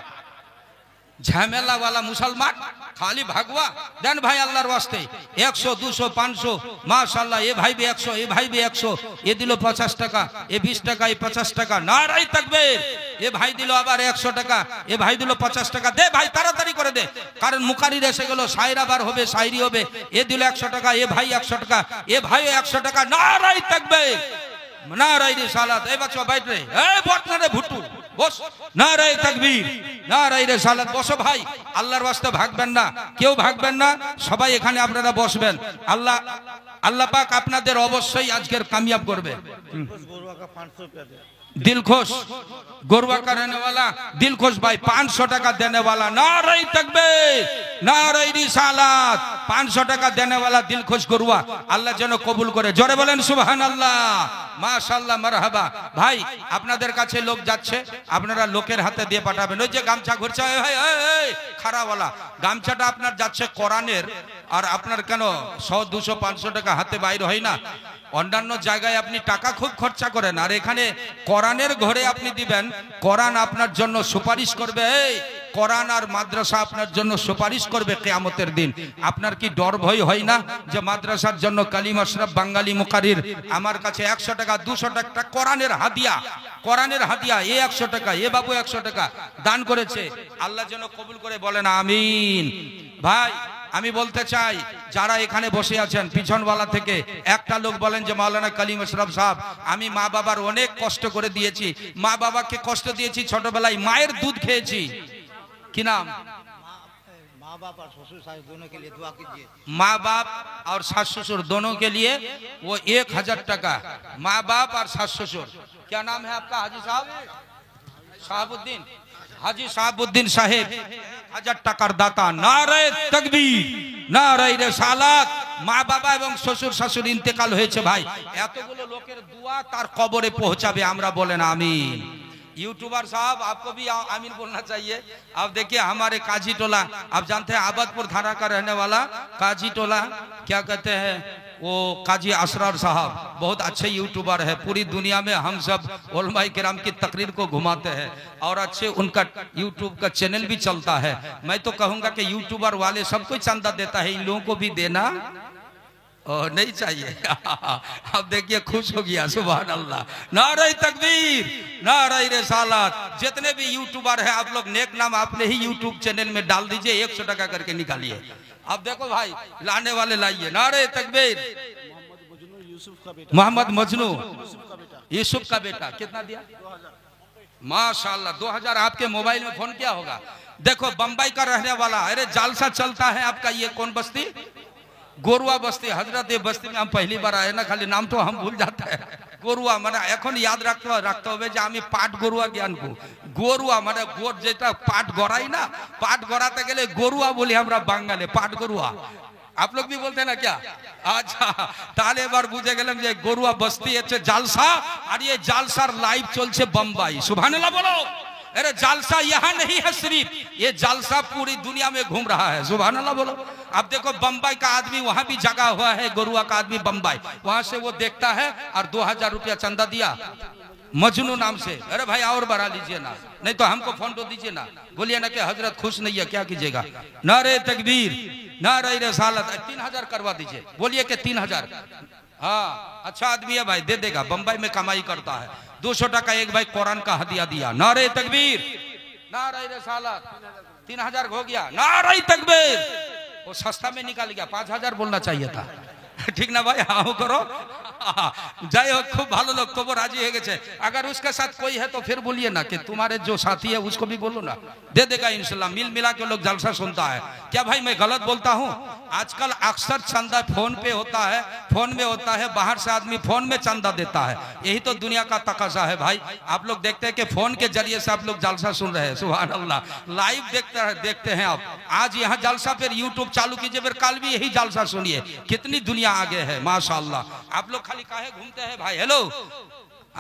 [SPEAKER 1] झमेला वाला मुसलमान खाली भागवा देन भाई, अल्लाहर वास्ते। 100, 200, 500 माशाल्लाह। ये भाई भी 100, ये भाई भी 100, ये दिलो 50 টাকা, ये 20 টাকা, ये 50 টাকা। नारे तकबीर। ये भाई दिलो আবার 100 টাকা, ये भाई दिलो 50 টাকা। दे भाई, ताड़ाताड़ी करे दे, कारण मुकारिर एसे गेलो, शायर आবার হবে, शायरी হবে। ये दिलो 100 টাকা, ये भाई 100 টাকা, ये भाई 100 টাকা। नारे तकबीर, नारे रिसालत। ए बच्चों बैठ रे, বট না রে ভুট্টু, বস। নারে তাকবীর, নারে রিসালাত। বসো ভাই, আল্লাহর ওয়াস্তে ভাগবেন না, কেউ ভাগবেন না, সবাই এখানে আপনারা বসবেন। আল্লাহ পাক আপনাদের অবশ্যই আজকের কামিয়াব করবে। दिलखुश गोरवा का रहने वाला दिलखुश भाई 500 টাকা देने वाला। नारे तकबीर, नारे रिसालात 500 টাকা देने वाला दिल खुश गुरुआ আল্লাহ যেন কবুল করে জোরে বলেন সুবহানাল্লাহ মাশাআল্লাহ মারহাবা ভাই আপনাদের কাছে লোক যাচ্ছে আপনারা লোকের হাতে দিয়ে পাঠাবেন ওই যে গামছা ঘুরছে এই খারাওয়ালা গামছাটা আপনার যাচ্ছে কোরআনের আর আপনার কেন 100 200 500 টাকা হাতে বাইরে হয় না অন্যান্য জায়গায় আপনি টাকা খুব খরচা করেন আর এখানে কোরআনের ঘরে আপনি দিবেন কোরআন আপনার জন্য সুপারিশ করবে এই কোরআন আর মাদ্রাসা আপনার জন্য সুপারিশ করবে কিয়ামতের দিন আপনার কি ডর ভয় হয় না যে মাদ্রাসার জন্য কালিম আশরাফ বাঙালি মুকারির আমার কাছে 100 টাকা 200 টাকা কোরআনের হাদিয়া এ 100 টাকা এ বাবু 100 টাকা দান করেছে আল্লাহ যেন কবুল করে বলেন আমিন ভাই আমি বলতে চাই যারা এখানে বসে আছেন পিছনওয়ালা থেকে একটা লোক বলেন যে মাওলানা কালিম আশরাফ সাহেব আমি মা বাবার অনেক কষ্ট করে দিয়েছি মা বাবাকে কষ্ট দিয়েছি ছোটবেলায় মায়ের দুধ খেয়েছি কি নাম
[SPEAKER 2] माँ बाप और ससुर सास दोनों के लिए दुआ कीजिए
[SPEAKER 1] माँ बाप और सास ससुर दोनों के लिए वो 1000 টাকা माँ बाप और सास ससुर क्या नाम है आपका हाजी साहब शाहबुद्दीन हाजी शाहबुद्दीन साहेब 1000 টাকার দাতা নারে তাকবীর নারে রিসালাত মা বাবা এবং শ্বশুর শাশুড়ি ইন্তেকাল হয়েছে ভাই এতগুলো লোকের দোয়া তার কবরে পৌঁছাবে আমরা বলেন আমিন यूट्यूबर साहब आपको भी आमीन बोलना चाहिए अब देखिए हमारे काजी टोला आप जानते हैं आबादपुर थाना का रहने वाला काजी टोला क्या कहते हैं वो काजी असरार साहब बहुत अच्छे यूट्यूबर है पूरी दुनिया में हम सब उलमाए किराम की तकरीर को घुमाते हैं और अच्छे उनका यूट्यूब का चैनल भी चलता है मैं तो कहूँगा कि यूट्यूबर वाले सबको चंदा देता है इन लोगों को भी देना नहीं चाहिए अब देखिए खुश हो गया सुभान अल्लाह नारे तकबीर नारे रिसालत जितने भी यूट्यूबर है आप लोग नेक नाम अपने ही यूट्यूब चैनल में डाल दीजिए 100 টাকা करके निकालिए अब देखो भाई लाने वाले लाइए नारे तकबीर मोहम्मद मजनू यूसुफ का बेटा कितना दिया माशाल्लाह 2000 आपके मोबाइल में फोन किया होगा देखो बंबई का रहने वाला अरे जालसा चलता है आपका ये कौन बस्ती गोरुआ बस्ती हजरत बस्ती में हम पहली बार आए ना खाली नाम तो हम भूल जाते हैं गोरुआ माने এখন याद রাখতে হবে যে আমি পাট গরুয়া জ্ঞান কো গরুয়া মানে গোর যেটা পাট গড়াই না পাট গড়াতে গেলে গরুয়া বলি আমরা বাঙালি পাট গরুয়া आप लोग भी बोलते हैं ना क्या अच्छा তাহলে এবার বুঝে গেলাম যে গরুয়া বস্তি আছে জালসা আর ये জালসার লাইভ চলছে বোম্বাই সুবহানাল্লাহ বলো अरे जालसा यहाँ नहीं है सिर्फ ये जालसा पूरी दुनिया में घूम रहा है सुभान अल्लाह बोलो अब देखो बम्बई का आदमी वहां भी जगा हुआ है गोरुआ का आदमी बम्बई वहां से वो देखता है और 2000 रुपया चंदा दिया मजनू नाम से अरे भाई और बढ़ा लीजिए ना नहीं तो हमको फोन तो दीजिए ना बोलिए ना कि हजरत खुश नहीं है क्या कीजिएगा नारे तकबीर नारे रिसालत 3000 करवा दीजिए बोलिए कि 3000 हाँ अच्छा आदमी है भाई दे देगा बम्बई में कमाई करता है 200 টাকা एक भाई कुरान का हदिया दिया नारे तकबीर नारे रिसालत 3000 हो गया नारे तकबीर वो सस्ता में निकाल गया 5000 बोलना चाहिए था ठीक ना भाई हाँ करो যাই হোক খুব ভালো লোক তবু রাজি হয়ে গেছে अगर उसके साथ कोई है तो फिर बोलिए ना कि तुम्हारे जो साथी है उसको भी बोलो ना दे देगा इंशाल्लाह मिल मिला के लोग जलसा सुनता है क्या भाई मैं गलत बोलता हूँ आजकल अक्सर चंदा फोन पे होता है फोन में होता है बाहर से आदमी फोन में चंदा देता है यही तो दुनिया का तकाजा है भाई आप लोग देखते हैं कि फोन के जरिए से आप लोग जलसा सुन रहे हैं सुभान अल्लाह लाइव देखते हैं आप आज यहाँ जलसा पर यूट्यूब चालू कीजिए फिर कल भी यही जलसा सुनिए कितनी दुनिया आगे है माशाल्लाह आप लोग खाली काहे घूमते हैं भाई हेलो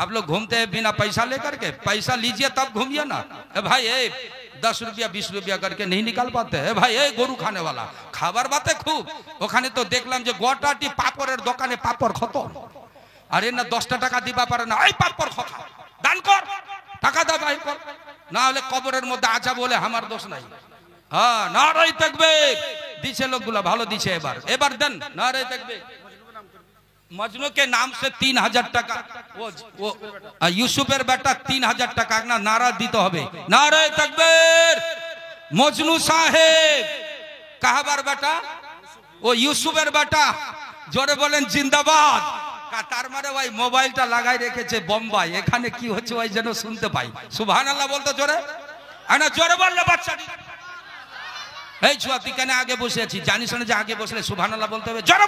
[SPEAKER 1] आप लोग घूमते हैं बिना पैसा लेकर के पैसा लीजिए तब घूमिए ना भाई 10 रुपया 20 रुपया करके नहीं निकाल पाते है भाई গরু খানে वाला খাবার বাতে খুব ওখানে তো দেখলাম যে গোটাটি পাপড়ের দোকানে পাপড় খতম আর এনা 10 টাকা দিবা পারে না এই পাপড় খা দান কর টাকা দাও ভাই কর না হলে কবরের মধ্যে আছা বলে আমার দোষ নাই হ্যাঁ নারে তাকবীর দিছে লোকগুলা ভালো দিছে এবার দেন নারে তাকবীর मजनू के नाम से 3000 টাকা वो यूसुफेर बेटा 3000 টাকা ना नारा दीते হবে नारे तकबीर मजनू साहेब कहाबार बेटा वो यूसुफेर बेटा जोरे बोलें जिंदाबाद তার মানে ভাই মোবাইলটা লাগাই রেখেছে বোম্বাই এখানে কি হচ্ছে ভাই যেন শুনতে পাই সুবহানাল্লাহ বলতো জোরে আনা জোরে বললে বাচ্চাটি এই ছুয়া তুই কেন আগে বসে আছিস জানিস না যে আগে বসলে সুবহানাল্লাহ বলতে হবে জোরে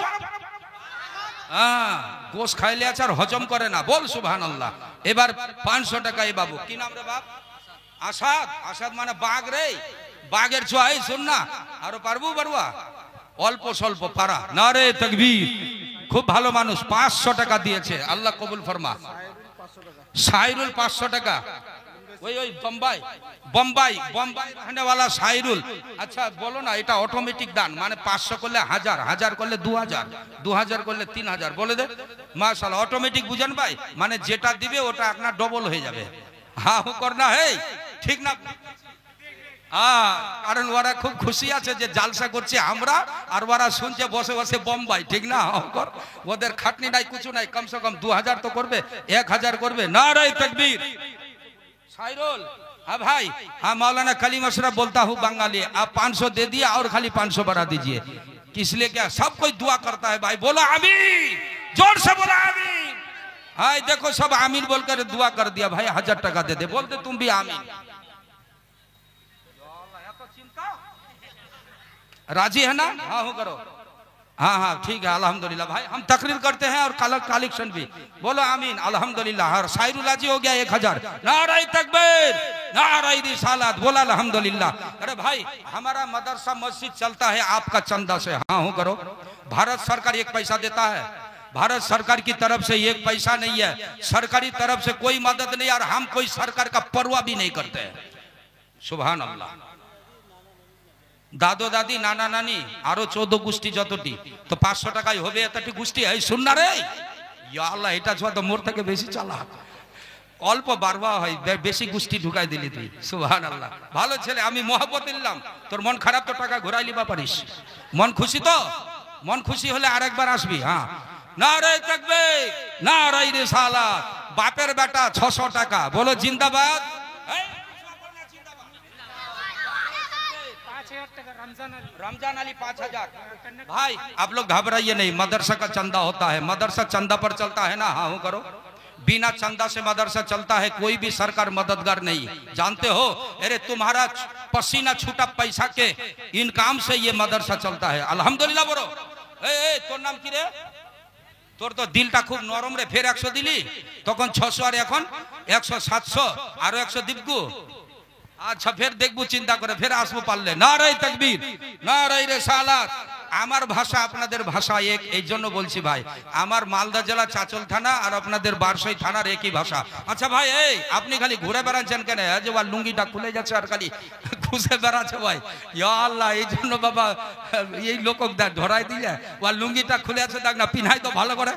[SPEAKER 1] গোশ খাইলে আছে আর হজম করে না বল সুবহানাল্লাহ এবার 500 টাকা এই বাবু কি নাম রে বাপ আসাদ আসাদ মানে বাঘ রে বাঘের ছোঁয়া। এই শোন না, আরো পারবো বারুয়া, অল্প স্বল্প পারা। নারে তাকবীর। খুব ভালো মানুষ, 500 টাকা দিয়েছে, আল্লাহ কবুল ফরমা। সাইরুল 500 টাকা। ওই ওই বোম্বাই বোম্বাই বোম্বাই रहने वाला সাইরুল। আচ্ছা বলো না, এটা অটোমেটিক দান, মানে 500 করলে 1000, 1000 করলে 2000, 2000 করলে 3000, বলে দে। মাশাআল্লাহ, অটোমেটিক বুঝেন ভাই, মানে যেটা দিবে ওটা আপনার ডবল হয়ে যাবে। হ্যাঁ হু করনা, হে ঠিক না? কারণ ওরা খুব খুশি আছে যে জালসা করছে আমরা, আর ওরা শুনছে বসে বসে বোম্বাই, ঠিক না? ওদের খাটনি নাই, কিছু নাই, কমসে কম 2000 তো করবে, 1000 করবে। নারে তাকবীর। साइरुल, हाँ भाई, हाँ मौलाना कलीम अशरफ बोलता हूँ बंगाली, आप 500 दे दिया और खाली 500 बढ़ा दीजिए। किस लिए? क्या सब कोई दुआ करता है भाई, बोलो आमीन, जोर से बोला आमीन। हाँ देखो सब आमीन बोलकर दुआ कर दिया भाई, 1000 टका दे दे, बोलते तुम भी आमीन। राजी है ना? हाँ हो करो। हाँ हाँ ठीक है, अल्हम्दुलिल्लाह भाई, हम तकरीर करते हैं और कलेक्शन भी, बोलो आमीन, अल्हम्दुलिल्लाह। हर साइरुल राजी हो गया 1000। नारे तकबीर, नारे रिसालत, बोला अल्हम्दुलिल्लाह। अरे भाई हमारा मदरसा मस्जिद चलता है आपका चंदा से। हाँ हो करो। भारत सरकार 1 पैसा देता है, भारत सरकार की तरफ से 1 पैसा नहीं है, सरकारी तरफ से कोई मदद नहीं, और हम कोई सरकार का परवाह भी नहीं करते हैं। सुभान अल्लाह। दादो दादी नाना नानी आरो 14 गोष्ठी যতটি, তো 500 টাকায় হবে এতটি গোষ্ঠী। এই শুন না রে, ইয়া আল্লাহ, এটা ছোয়া তো মোর থেকে বেশি চালাক, অল্প বারবা হয়, বেশি গোষ্ঠী ঢুকাই দিলি তুই। সুবহানাল্লাহ, ভালো ছেলে, আমি মহব্বত দিলাম। তোর মন খারাপ তো টাকা ঘুরাই লিবা পারিস। মন খুশি তো? মন খুশি হলে আরেকবার আসবি। হ্যাঁ, নারে তাকবীর, নারে রিসালাত। বাপের বেটা 600 টাকা, বলো জিন্দাবাদ। रमजान अली 5000। भाई आप लोग घबराइए नहीं, मदरसा का चंदा होता है, मदरसा चंदा पर चलता है ना। हाँ हूँ करो। बिना चंदा से मदरसा चलता है, कोई भी सरकार मददगार नहीं, जानते हो? अरे तुम्हारा पसीना छूटा पैसा के इनकाम से ये मदरसा चलता है। अल्हम्दुलिल्लाह बोलो। ए তোর নাম কি রে? তোর তো দিলটা খুব নরম রে, ফের 100 দিলি, তখন 600 আর এখন 100, 700 আর 100 দিবগু। আচ্ছা ফের দেখবো, চিন্তা করে ফের আসবো পারলে। নারে তাকবীর, নারে রিসালাত। আমার ভাষা আপনাদের ভাষা এক, এই জন্য বলছি ভাই, আমার মালদা জেলা চাচল থানা আর আপনাদের বারসই থানার একই ভাষা। আচ্ছা ভাই, এই আপনি খালি ঘুরে বেড়াচ্ছেন কেন? যে ওর লুঙ্গিটা খুলে যাচ্ছে আর খালি খুশে বেড়াচ্ছে ভাই। ইয়া আল্লাহ, এই জন্য বাবা এই লোক ধরাই দিলে ওর লুঙ্গিটা খুলে আছে, দেখ না পিনাই তো ভালো করে।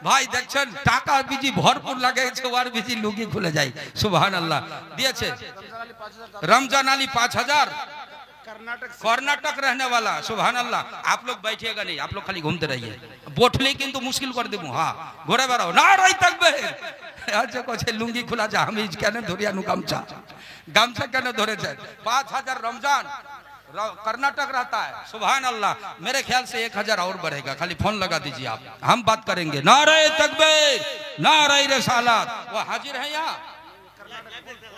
[SPEAKER 1] ভাই দেখছেন টাকা বিজি ভরপুর লাগাইছে, ওর বিজি লুঙ্গি খুলে যায়। সুবহানাল্লাহ। দিয়েছে रमजान अली 5000, कर्नाटक रहने वाला। सुभान अल्लाह। आप लोग बैठिएगा नहीं, आप लोग खाली घूमते रहिए, बोठले किंतु मुश्किल कर देबो। हाँ घोरे बेराओ, नारे तकबीर। अच्छा कोचे लुंगी खुला जा, हम केने धरिया नु गामछा, गामछा केने धरे जाए। 5000 रमजान कर्नाटक रहता है। सुभान अल्लाह। मेरे ख्याल से 1000 और बढ़ेगा, खाली फोन लगा दीजिए आप, हम बात करेंगे। नारे तकबीर, नारे रिसालत। वो हाजिर है यहाँ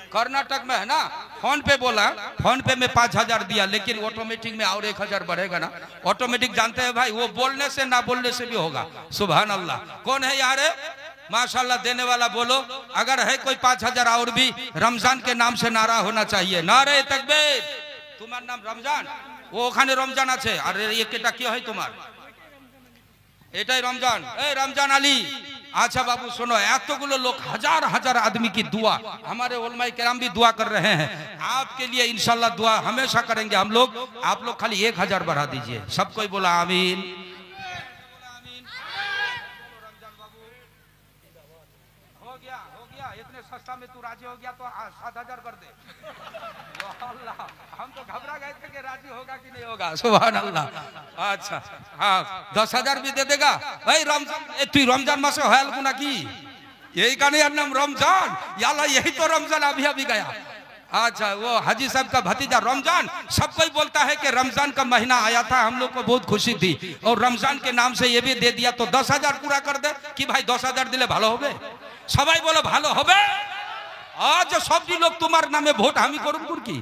[SPEAKER 1] कर्नाटक में है ना। फोन पे बोला, फोन पे में 5000 दिया, लेकिन ऑटोमेटिक में और 1000 बढ़ेगा ना। ऑटोमेटिक जानते हैं भाई, वो बोलने से ना बोलने से भी होगा। सुभान अल्लाह। कौन है यार? माशाल्लाह देने वाला बोलो। अगर है कोई 5000 और भी, रमजान के नाम से नारा होना चाहिए। नारे तकबीर। तुम्हार नाम रमजान, वो ओखाने रमजान আছে, আর এটা কি হয় তোমার? এটাই রমজান। এই রমজান আলী। अच्छा बाबू सुनो, एतगुलो लोग, हजार हजार आदमी की दुआ, हमारे उलमाए किराम भी दुआ कर रहे हैं आपके लिए, इंशाल्लाह दुआ हमेशा करेंगे हम लोग। आप लोग खाली 1000 बढ़ा दीजिए। सब कोई बोला आमीन। हो गया, इतने सस्ता में तू राजी हो गया तो 7000 कर दे। अल्लाह, हम तो घबरा गए थे कि राजी होगा कि नहीं होगा। सुभान अल्लाह। अच्छा हाँ 10000 भी दे देगा भाई। रमजान तु रमजान मासे हयाल गुना की, यही का नहीं नाम रमजान। याला यही तो रमजान अभी अभी गया। अच्छा वो हाजी साहब का भतीजा रमजान, सब कोई बोलता है कि रमजान का महीना आया था, हम लोग को बहुत खुशी थी, और रमजान के नाम से ये भी दे दिया, तो 10000 पूरा कर दे कि भाई 10000 दिले ভালো হবে। সবাই বলো ভালো হবে। आज सब लोग तुम्हारे नामे वोट हामी करूँ की।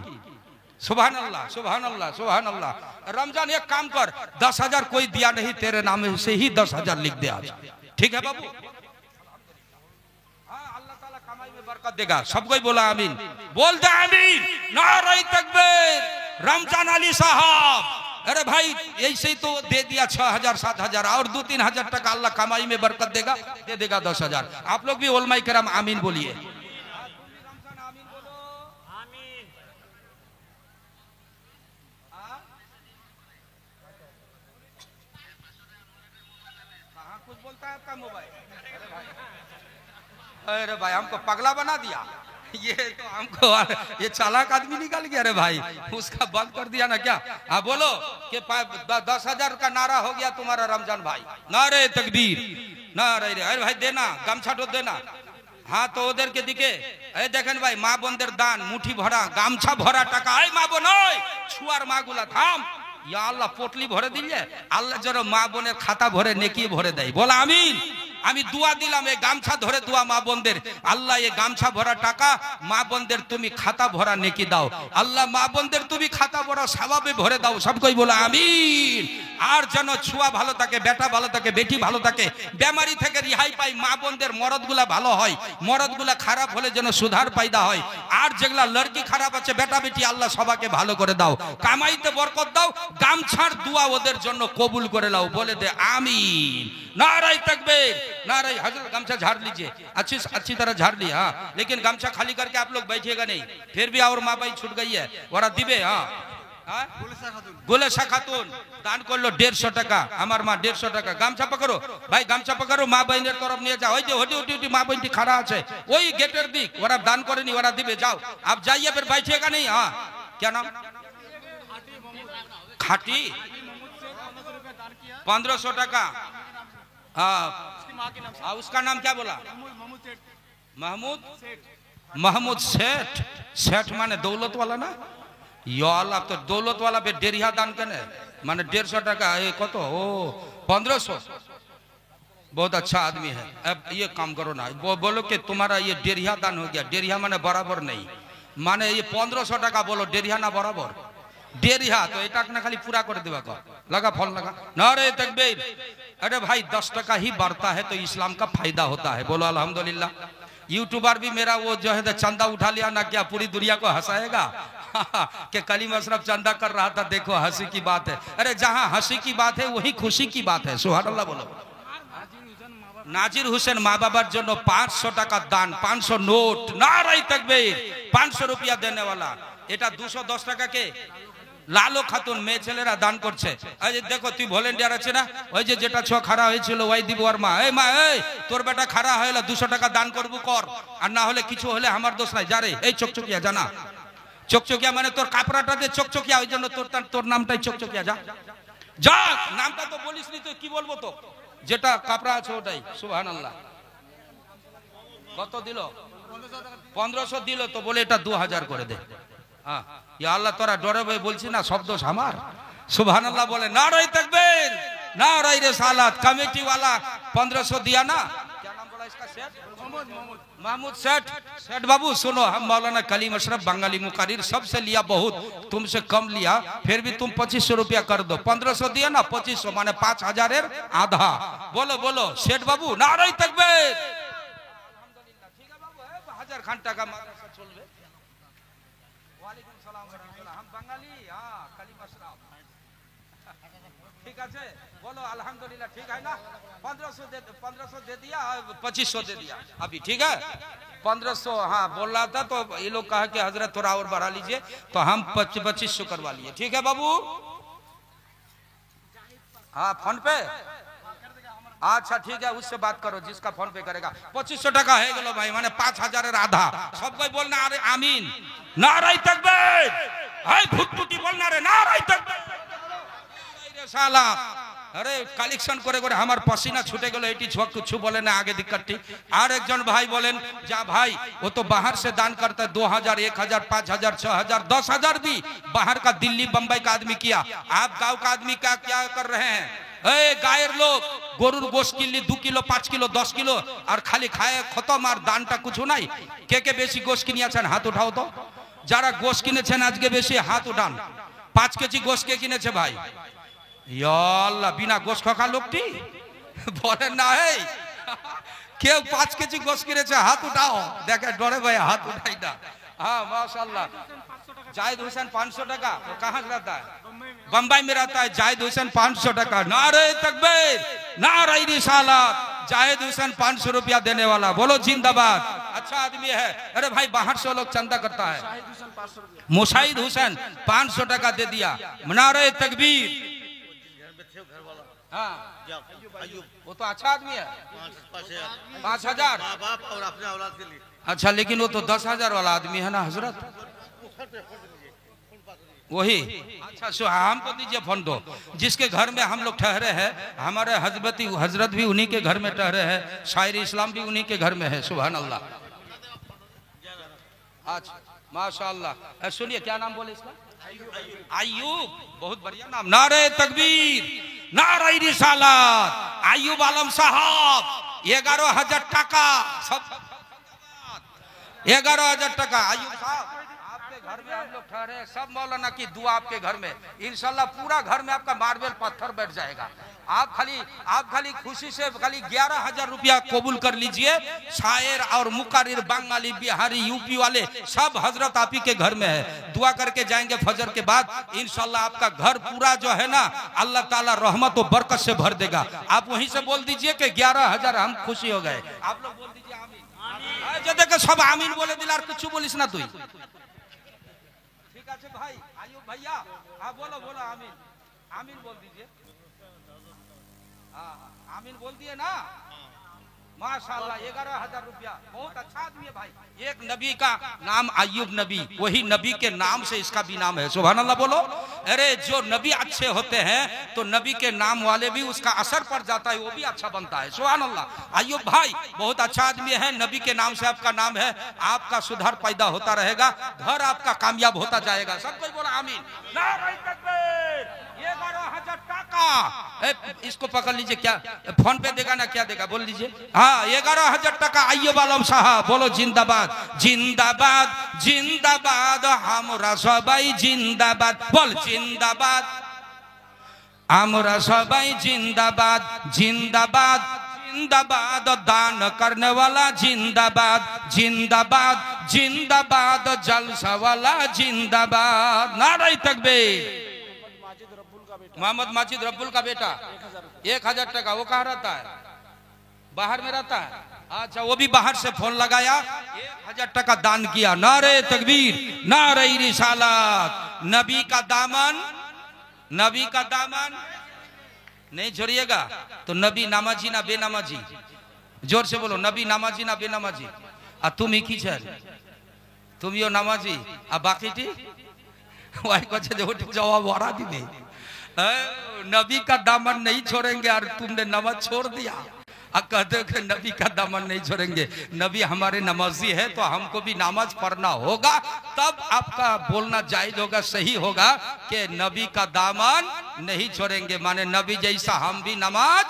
[SPEAKER 1] सुभान अल्लाह, सुभान अल्लाह, सुभान अल्लाह। रमजान एक काम कर, 10000 कोई दिया नहीं, तेरे नाम से ही 10000 लिख दे आज, ठीक है बाबू? हाँ अल्लाह ताला कमाई में बरकत देगा। सब कोई बोला आमीन, बोल दे आमीन। नारे तकबीर, रमजान अली साहब, अरे भाई ऐसे ही तो दे दिया 6,000 7,000 और 2-3 हजार टका अल्लाह कमाई में बरकत देगा, दे देगा 10,000। आप लोग भी उलमाए किराम आमीन बोलिए। कुछ बोलता है आपका मोबाइल? अरे भाई हमको पगला बना दिया ये, तो हमको ये चालाक आदमी निकल गया। अरे भाई उसका बंद कर दिया ना क्या? हाँ बोलो कि 10,000 का नारा हो गया तुम्हारा रमजान भाई। नारे तकबीर, नारे। अरे भाई देना गमछा तो देना। हाँ तो उधर के दिखे अरे देखें भाई মা বোনদের দান মুঠি ভরা গামছা ভরা টাকা। এই মা বোন ওই ছুয়ার মা গুলা থাম, ইয়া আল্লাহ পটলি ভরে দিলে আল্লাহ যেন মা বোনের খাতা ভরে নেকি ভরে দেয়। বলা আমিন। আমি দোয়া দিলাম এই গামছা ধরে দোয়া মা বোনদের, আল্লাহ এই গামছা ভরা টাকা মা বোনদের তুমি খাতা ভরা নেকি দাও। আল্লাহ মা বোনদের তুমি খাতা ভরা সওয়াবে ভরে দাও। সবকই বলো আমিন। আর যেন ছুয়া ভালো থাকে, বেটা ভালো থাকে, বেটি ভালো থাকে, বেমারি থেকে রিহাই পাই, মা বোনদের মরদগুলা ভালো হয়, মরদগুলা খারাপ হলে যেন সুধার পায়দা হয়। আর যেগুলা লড়কি খারাপ আছে বেটা বেটি আল্লাহ সবাইকে ভালো করে দাও, কামাইতে বরকত দাও, গামছার দোয়া ওদের জন্য কবুল করে নাও। বলে দে আমিন। नाराय तकबीर, नाराय। हजरत गमछा झाड़ लीजिए, अच्छी तरह झाड़ लिया। हाँ लेकिन गमछा खाली करके आप लोग बैठिएगा नहीं, फिर भी और माँ भाई छूट गई है वरा दिबे। हाँ गुलेशा खातून दान कर लो 150 টাকা। আমার মা 150 টাকা। গামছা পকড়ো ভাই, গামছা পকড়ো, মা বইনের তরফ নিয়ে যাও। ওই যে হটি হটি মা বইনটি খাড়া আছে ওই গেটের দিক, ওরা দান করেনি, ওরা দিবে। যাও आप जाइए, फिर बैठिएगा नहीं। हाँ क्या नाम? खाटी 1500 টাকা। हाँ उसका नाम क्या बोला? महमूद सेठ। सेठ माने दौलत वाला ना? यार आप तो दौलत वाला पे डेरिया दान करने माने 150 টাকা। कत ओ 1500। बहुत अच्छा आदमी है। अब ये काम करो ना, बोलो कि तुम्हारा ये डेरिया दान हो गया। डेरिया माने बराबर नहीं, माने ये 1500 টাকা बोलो, डेरिया ना बराबर। डेरिया तो এটা না খালি पूरा कर देवा का लगा फल लगा। नारे तकबीर। अरे भाई 10 টাকা ही बढ़ता है तो इस्लाम का फायदा होता है। बोलो अल्हम्दुलिल्लाह। यूट्यूबर भी मेरा वो जो है चंदा उठा लिया ना, क्या पूरी दुनिया को हंसाएगा कि कलीम अशरफ चंदा कर रहा था, देखो हंसी की बात है। अरे जहां हंसी की बात है वही खुशी की बात है। सुभान अल्लाह बोलो। नाजिर हुसैन माँ बाबार জন্য 500 টাকা দান, 500 নোট। नारे तकबीर। 500 रुपया देने वाला। এটা 210 টাকা কে লালো খাতুন মেয়ে ছেলেরা দান করছে। এই দেখো তুই ভলেন্টিয়ার আছে না, ওই যে যেটা ছ খাড়া হয়েছিল ওই দিব আর মা, এই মা এই তোর বেটা খাড়া হইলো 200 টাকা দান করবো কর, আর না হলে কিছু হলে আমার দোষ নাই। যা রে এই চকচকিয়া জানা, চকচকিয়া মানে তোর কাপড়াটা দিয়ে চকচকিয়া, ওই জন্য তোর নামটাই চকচকিয়া। যা যা নামটা তো বলিস নি, তুই কি বলবো তো, যেটা কাপড়া আছে ওটাই। সুবহানাল্লাহ। কত দিল? 1500 দিল তো বলে এটা 2000 করে দে। हाँ या अल्लाह तोरा डरे भाई बोलছি না সব দোষ আমার। सुभान अल्लाह बोले। नारे तकबीर, नारे रिसालत। कमेटी वाला 1500 दिया ना, क्या नाम बोला इसका? सेठ महमूद सेठ। सेठ बाबू सुनो, हम मौलाना कलीम अशरफ बंगाली मुकारिर सबसे लिया बहुत, तुमसे कम लिया, फिर भी तुम 2500 रुपया कर दो। 1500 दिया ना, 2500 माने 5000 आधा। बोलो बोलो सेठ बाबू। नारे तकबीर। ठीक है बाबू, 1000 खान टाका माद्रासा चलবে। हम बंगाली। हाँ कलीम अशरफ। ठीक है बोलो अल्हम्दुलिल्लाह। ठीक है ना? 1500 दे दिया, 2500 दे दिया अभी। ठीक है 1500। हाँ बोल रहा था तो ये लोग कहा कि हजरत थोड़ा और बढ़ा लीजिए, तो हम 2500 करवा लिए। ठीक है बाबू। हाँ फोन पे। अच्छा ठीक है, उससे बात करो जिसका फोन पे करेगा। 2500 টাকা है गलो भाई, माने 5000 आधा। सब कोई बोलना अरे आमीन। नारे तकबीर। हाय भुटपुटी बोलना रे नारे तकबीर। साला अरे কালেকশন করে করে আমার পসিনা ছুটে গেল। এটি ঝক কিছু বলে না আগে দিকটি। আর একজন ভাই বলেন যা ভাই वो तो बाहर से दान करता है 2000 1000 5000 6000 10000 भी बाहर का, दिल्ली बंबई का आदमी किया। आप गांव का आदमी क्या कर रहे हैं? গায়ের লোক গরুর গোশ কিনলি 2 কিলো 5 কিলো 10 কিলো আর খালি খায় খতম, আর দানটা কিছু নাই। কে কে বেশি গোশ কিনিয়েছেন হাত উঠাও তো। যারা গোশ কিনেছেন আজকে বেশি হাত উঠান। 5 কেজি গোশ কে কিনেছে ভাই? ইয়া আল্লাহ, বিনা গোশ খাওয়া লোকটি বলেন না। এই কেউ 5 কেজি গোশ কিনেছে হাত উঠাও। দেখে ডরে ভাই হাত উঠাই না। हाँ माशाल्लाह। जाहिद हुसैन 500 टका। वो कहाँ रहता है? बम्बई में रहता है जाहिद हुसैन 500 टका। नारे तकबीर, नारे रिसालत। जाहिद हुसैन 500 रुपया देने वाला, बोलो जिंदाबाद। अच्छा आदमी है। अरे भाई बाहर से लोग चंदा करता है। मुशाहिद हुसैन 500 टका दे दिया। नारे तकबीर। हाँ वो तो अच्छा आदमी है। 5,000
[SPEAKER 2] बाप और अपने औलाद के लिए।
[SPEAKER 1] अच्छा लेकिन वो तो 10,000 वाला आदमी है ना हजरत, वही। अच्छा सो हमको दीजिए फोन दो। जिसके घर में हम लोग ठहरे हैं, हमारे हजरत भी उन्हीं के घर में ठहरे हैं, शायर इस्लाम भी उन्हीं के घर में है। सुभान अल्लाह। अच्छा माशाअल्लाह। सुनिए क्या नाम बोले इसका? अय्यूब। बहुत बढ़िया नाम। नारे तकबीर, नारे रिसालत। अय्यूब आलम साहब 11,000 टका। सब 11,000 टका। अय्यूब साहब आपके घर में हम लोग ठहरे, सब मौलाना की दुआ आपके घर में इंशाल्लाह पूरा घर में आपका मार्बल पत्थर बैठ जाएगा। आप खाली खुशी से खाली 11,000 रुपया कबूल कर लीजिए। शायर और मुकारिर बंगाली बिहारी यूपी वाले सब हजरत आप ही के घर में है। दुआ करके जाएंगे फजर के बाद इंशाल्लाह आपका घर पूरा जो है ना अल्लाह ताला रहमत और बरकत से भर देगा। आप वहीं से बोल दीजिए कि 11,000 हम खुशी हो गए। आप लोग बोल दीजिए आमीन। देखो सब आमीन बोले दिल और कुछ बोलिस ना तू। ठीक है भाई आयु भैया आप बोलो बोलो आमीन। आमीन बोल दीजिए। आमीन बोल दिए ना। माशाल्लाह 11,000 रुपया। बहुत अच्छा आदमी है भाई। एक नबी का नाम अय्यूब नबी, वही नबी के नाम से इसका भी नाम है। सुभान अल्लाह बोलो। अरे जो नबी अच्छे होते हैं तो नबी के नाम वाले भी उसका असर पड़ जाता है, वो भी अच्छा बनता है। सुभान अल्लाह। अय्यूब भाई बहुत अच्छा आदमी है। नबी के नाम से आपका नाम है। आपका सुधार पैदा होता रहेगा, घर आपका कामयाब होता जाएगा। सब कोई बोला आमीन। नारे तकबीर। 11,000 टका। इसको पकड़ लीजिए। क्या फोन पे देगा ना? क्या देगा बोल लीजिए। हाँ 11,000 टका अय्यूब आलम साहब। बोलो जिंदाबाद जिंदाबाद जिंदाबाद। हमरा सबाई जिंदाबाद। बोल जिंदाबाद। हमरा सबाई जिंदाबाद जिंदाबाद जिंदाबाद। दान करने वाला जिंदाबाद जिंदाबाद जिंदाबाद। जलसा वाला जिंदाबाद। नारे तकबीर। मोहम्मद माजिद रब्बुल का बेटा 1,000 टका। वो कहाँ रहता है? बाहर में रहता है। अच्छा वो भी बाहर से फोन लगाया, 1,000 टका दान किया। नारे तकबीर, नारे रिसालत। नबी का दामन, नबी का दामन नहीं छोड़िएगा। तो नबी नामाजी ना बेनामाजी? जोर से बोलो नबी नामाजी ना बेनामाजी? आ तुम ही की तुमियो नामाजी आ बाकी वही कुछ जवाब वरा दी। नबी का दामन नहीं छोड़ेंगे और तुमने नमाज छोड़ दिया। कहते हो कि नबी का दामन नहीं छोड़ेंगे। नबी हमारे नमाजी है तो हमको भी नमाज पढ़ना होगा, तब आपका बोलना जायज होगा, सही होगा कि नबी का दामन नहीं छोड़ेंगे। माने नबी जैसा हम भी नमाज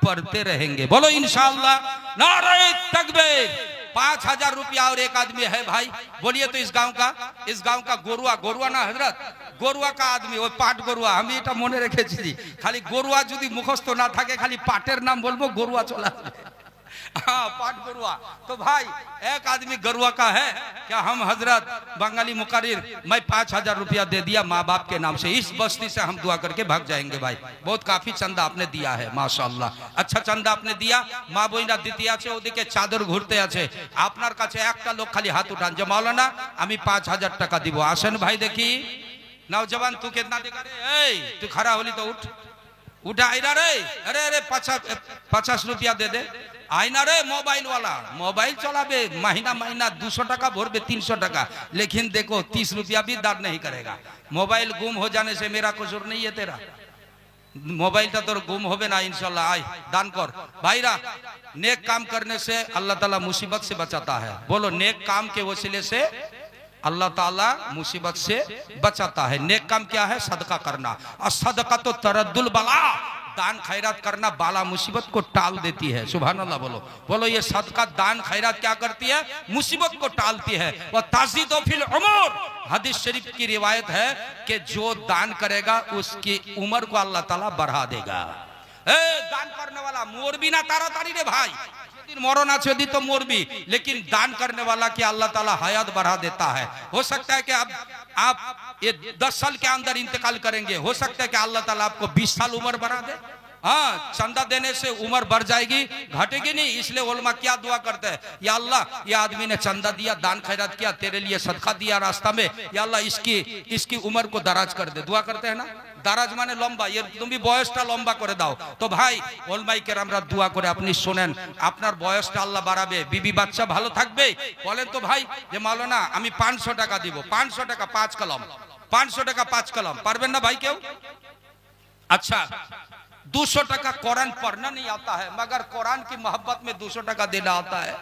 [SPEAKER 1] पढ़ते रहेंगे। बोलो इंशाअल्लाह। नारे तकबीर। 5,000 रुपया और एक आदमी है भाई। बोलिए तो इस गांव का गोरुआ, गोरुआ ना हजरत, गोरुआ का आदमी वो पाट गोरुआ। हम এটা মনে রেখেছি खाली गोरुआ যদি মুখস্থ না থাকে খালি পাটের নাম বলবো गोरुआ चला। हाँ पाट गोरुआ। तो भाई एक आदमी गरुआ का है क्या? हम हजरत बंगाली मुकारिर मैं 5,000 रुपया दे दिया माँ बाप के नाम से। इस बस्ती से हम दुआ करके भाग जाएंगे भाई। बहुत काफी चंदा आपने दिया है माशाअल्लाह। अच्छा चंदा आपने दिया। माँ बहिना দিতে আছে, ওদিকে চাদর ঘুরতে আছে। আপনার কাছে একটা লোক খালি হাত উঠান যে মাওলানা আমি 5,000 টাকা দিব। আসেন भाई देखी। नौजवान तू कितना देगा रे? तू खड़ा होली तो उठ उठा। आईना रे, अरे अरे 50 रुपया दे दे। आईना रे मोबाइल वाला, मोबाइल चलाबे महीना महीना 200 टका भरबे 300 टका, लेकिन देखो 30 रुपया भी दान नहीं करेगा। मोबाइल गुम हो जाने से मेरा कसूर नहीं है तेरा। मोबाइल तो गुम होबे ना इंशाल्लाह। आई दान कर भाईरा। नेक काम करने से अल्लाह ताला मुसीबत से बचाता है। बोलो नेक काम के वसीले से अल्लाह ताला मुसीबत से बचाता है। नेक काम क्या है? सदका करना। और सदका तो तरद्दुल बला, दान खैरात करना बाला मुसीबत को टाल देती है। सुभान अल्लाह बोलो। बोलो ये सदका दान खैरात क्या करती है? मुसीबत को टालती है। वह ताज़ीदो फिल उमर, हदीस शरीफ की रिवायत है कि जो दान करेगा उसकी उम्र को अल्लाह ताला बढ़ा देगा। दान करने वाला मोर भी ना तारा तारी रे भाई। मरण আছে दी तो मरबी, लेकिन दान करने वाला की अल्लाह ताला हयात बढ़ा देता है। हो सकता है कि आप ये 10 साल के अंदर इंतकाल करेंगे, हो सकता है कि अल्लाह ताला आपको 20 साल उम्र बढ़ा दे। हाँ, चंदा देने से उम्र बढ़ जाएगी, घटेगी नहीं। इसलिए उलमा क्या दुआ करते हैं, या अल्लाह ये आदमी ने चंदा दिया, दान खैरात किया, तेरे लिए सदका दिया रास्ता में, या अल्लाह इसकी उम्र को दराज कर दे। दुआ करते हैं ना, দারাজ মানে লম্বা, এর তুমি বয়সটা লম্বা করে দাও। তো ভাই ওলমাই কেরামরা দোয়া করে আপনি শুনেন, আপনার বয়সটা আল্লাহ বাড়াবে, বিবি বাচ্চা ভালো থাকবে। বলেন তো ভাই যে মাওলানা আমি 500 টাকা দিব, 500 টাকা 5 কলম, 500 টাকা 5 কলম, পারবেন না ভাই কেউ? अच्छा 200 টাকা কোরআন পড়না नहीं आता है, मगर কোরআন की मोहब्बत में 200 টাকা देना आता है।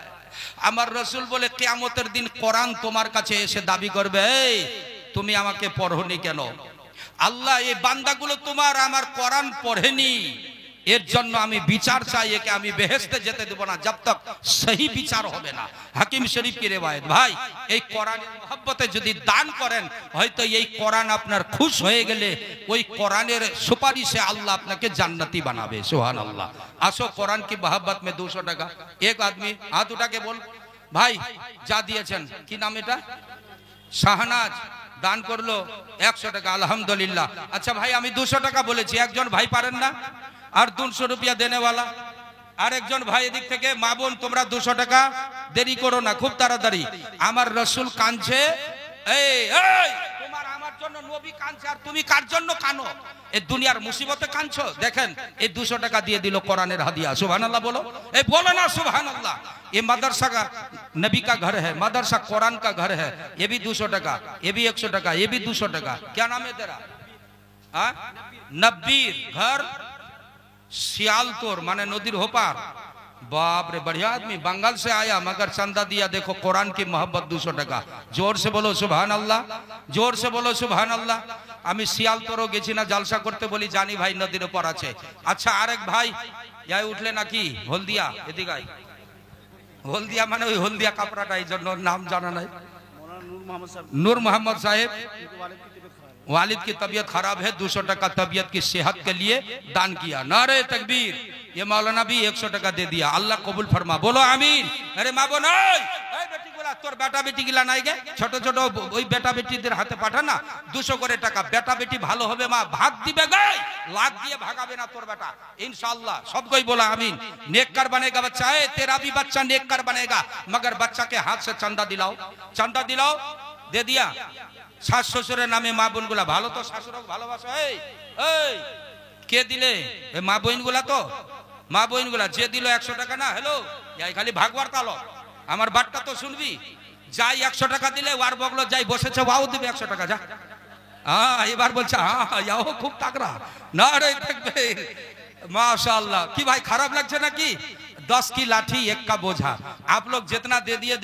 [SPEAKER 1] আমার রাসূল বলে কিয়ামতের দিন কোরআন তোমার কাছে এসে দাবি করবে, এই তুমি আমাকে পড়োনি কেন? আল্লাহ এই বান্দাগুলো তোমার আমার কোরআন পড়েনি, এর জন্য আমি বিচার চাই, একে আমি বেহেশতে যেতে দেব না जब तक सही বিচার হবে না। হাকিম শরীফ কি রিওয়ায়াত। ভাই এই কোরআনের মহব্বতে যদি দান করেন, হয়তো এই কোরআন আপনার খুশ হয়ে গেলে ওই কোরআনের সুপারিশে আল্লাহ আপনাকে জান্নাতি বানাবে। সুবহানাল্লাহ। আসো কোরআন की मोहब्बत में 200 টাকা। एक आदमी हाथ उठा के बोल ভাই যা দিয়েছেন, কি নাম এটা? শাহনাজ দান করলো 100 টাকা, আলহামদুলিল্লাহ। আচ্ছা ভাই আমি 200 টাকা বলেছি, একজন ভাই পারেন না? আর 200 রুপিয়া দেনে वाला আর একজন ভাই এদিক থেকে, মা বোন তোমরা 200 টাকা দেরি করো না, খুব তাড়াতাড়ি। আমার রাসূল কাঁদছে, এই এই তোমার আমার জন্য নবী কাঁদছে, আর তুমি কার জন্য কানো? এই দুনিয়ার মুসিবতে কাঁদছো। দেখেন এই 200 টাকা দিয়ে দিল কোরআনের হাদিয়া। সুবহানাল্লাহ বলো, এই বলো না সুবহানাল্লাহ। ये मदरसा का नबी का घर है, मदरसा कुरान का घर है, ये भी 200 টাকা, ये भी 100 টাকা, ये भी 200 টাকা। क्या नाम है तेरा? हाँ, नब्बीर, घर सियालतोर माने नदीर होपार। बाप रे, बढ़िया आदमी, बंगाल से आया मगर चंदा दिया। देखो कुरान की मोहब्बत 200 টাকা। जोर से बोलो सुभान अल्लाह, जोर से बोलो सुभान अल्लाह। আমি সিয়ালতোরও গেছি না জালসা করতে, বলি জানি ভাই নদীর উপর আছে। আচ্ছা আরেক ভাই যাই উঠলে নাকি হলদিয়া, এদিকে আয়। হলদিয়া মানে ওই হলদিয়া কাপড়াটা, এই জন্য নাম জানা নাই। नूर मोहम्मद साहेब, वालिद की तबीयत खराब है, 200 টাকা तबीयत की सेहत के लिए दान किया। नारे तकबीर। ये मौलाना भी 100 টাকা दे दिया। अल्लाह कबूल फरमा, बोलो आमीन। अरे माँ बोल, बेटी बोला তোর বেটা বেটি গিলা নাই গে, ছোট ছোট ওই বেটা বেটিদের হাতে পাঠা না 200 করে টাকা। বেটা বেটি ভালো হবে, মা ভাগ দিবে গে, লাগ দিয়ে ভাগাবে না তোর বেটা इंशाअल्लाह। सब कोई बोला आमीन। नेककर बनेगा बच्चा, है तेरा भी बच्चा नेककर बनेगा, मगर बच्चा के हाथ से चंदा दिलाओ, चंदा दिलाओ। दे दिया। শাশ শ্বশুরের নামে মা বোন গুলা ভালো তো, শাশুড়ক ভালোবাসো। এই এই কে দিলে? এই মা বোন গুলা তো, মা বোন গুলা যে দিল 100 টাকা না, হ্যালো যাই খালি ভাগবার তালো, আমার বাটটা তো শুনবি। যাই 100 টাকা দিলে ওয়ার বগলো যাই বসেছে, ওয়াও দিবে 100 টাকা। যা হ্যাঁ এবার বলছে হ্যাঁ যাও, খুব তাকড়া। না রে থাকবে माशाअल्लाह। कि भाई खराब लगছে নাকি? 10 की लाठी 1 का बोझा। आप लोग जितना दे दिए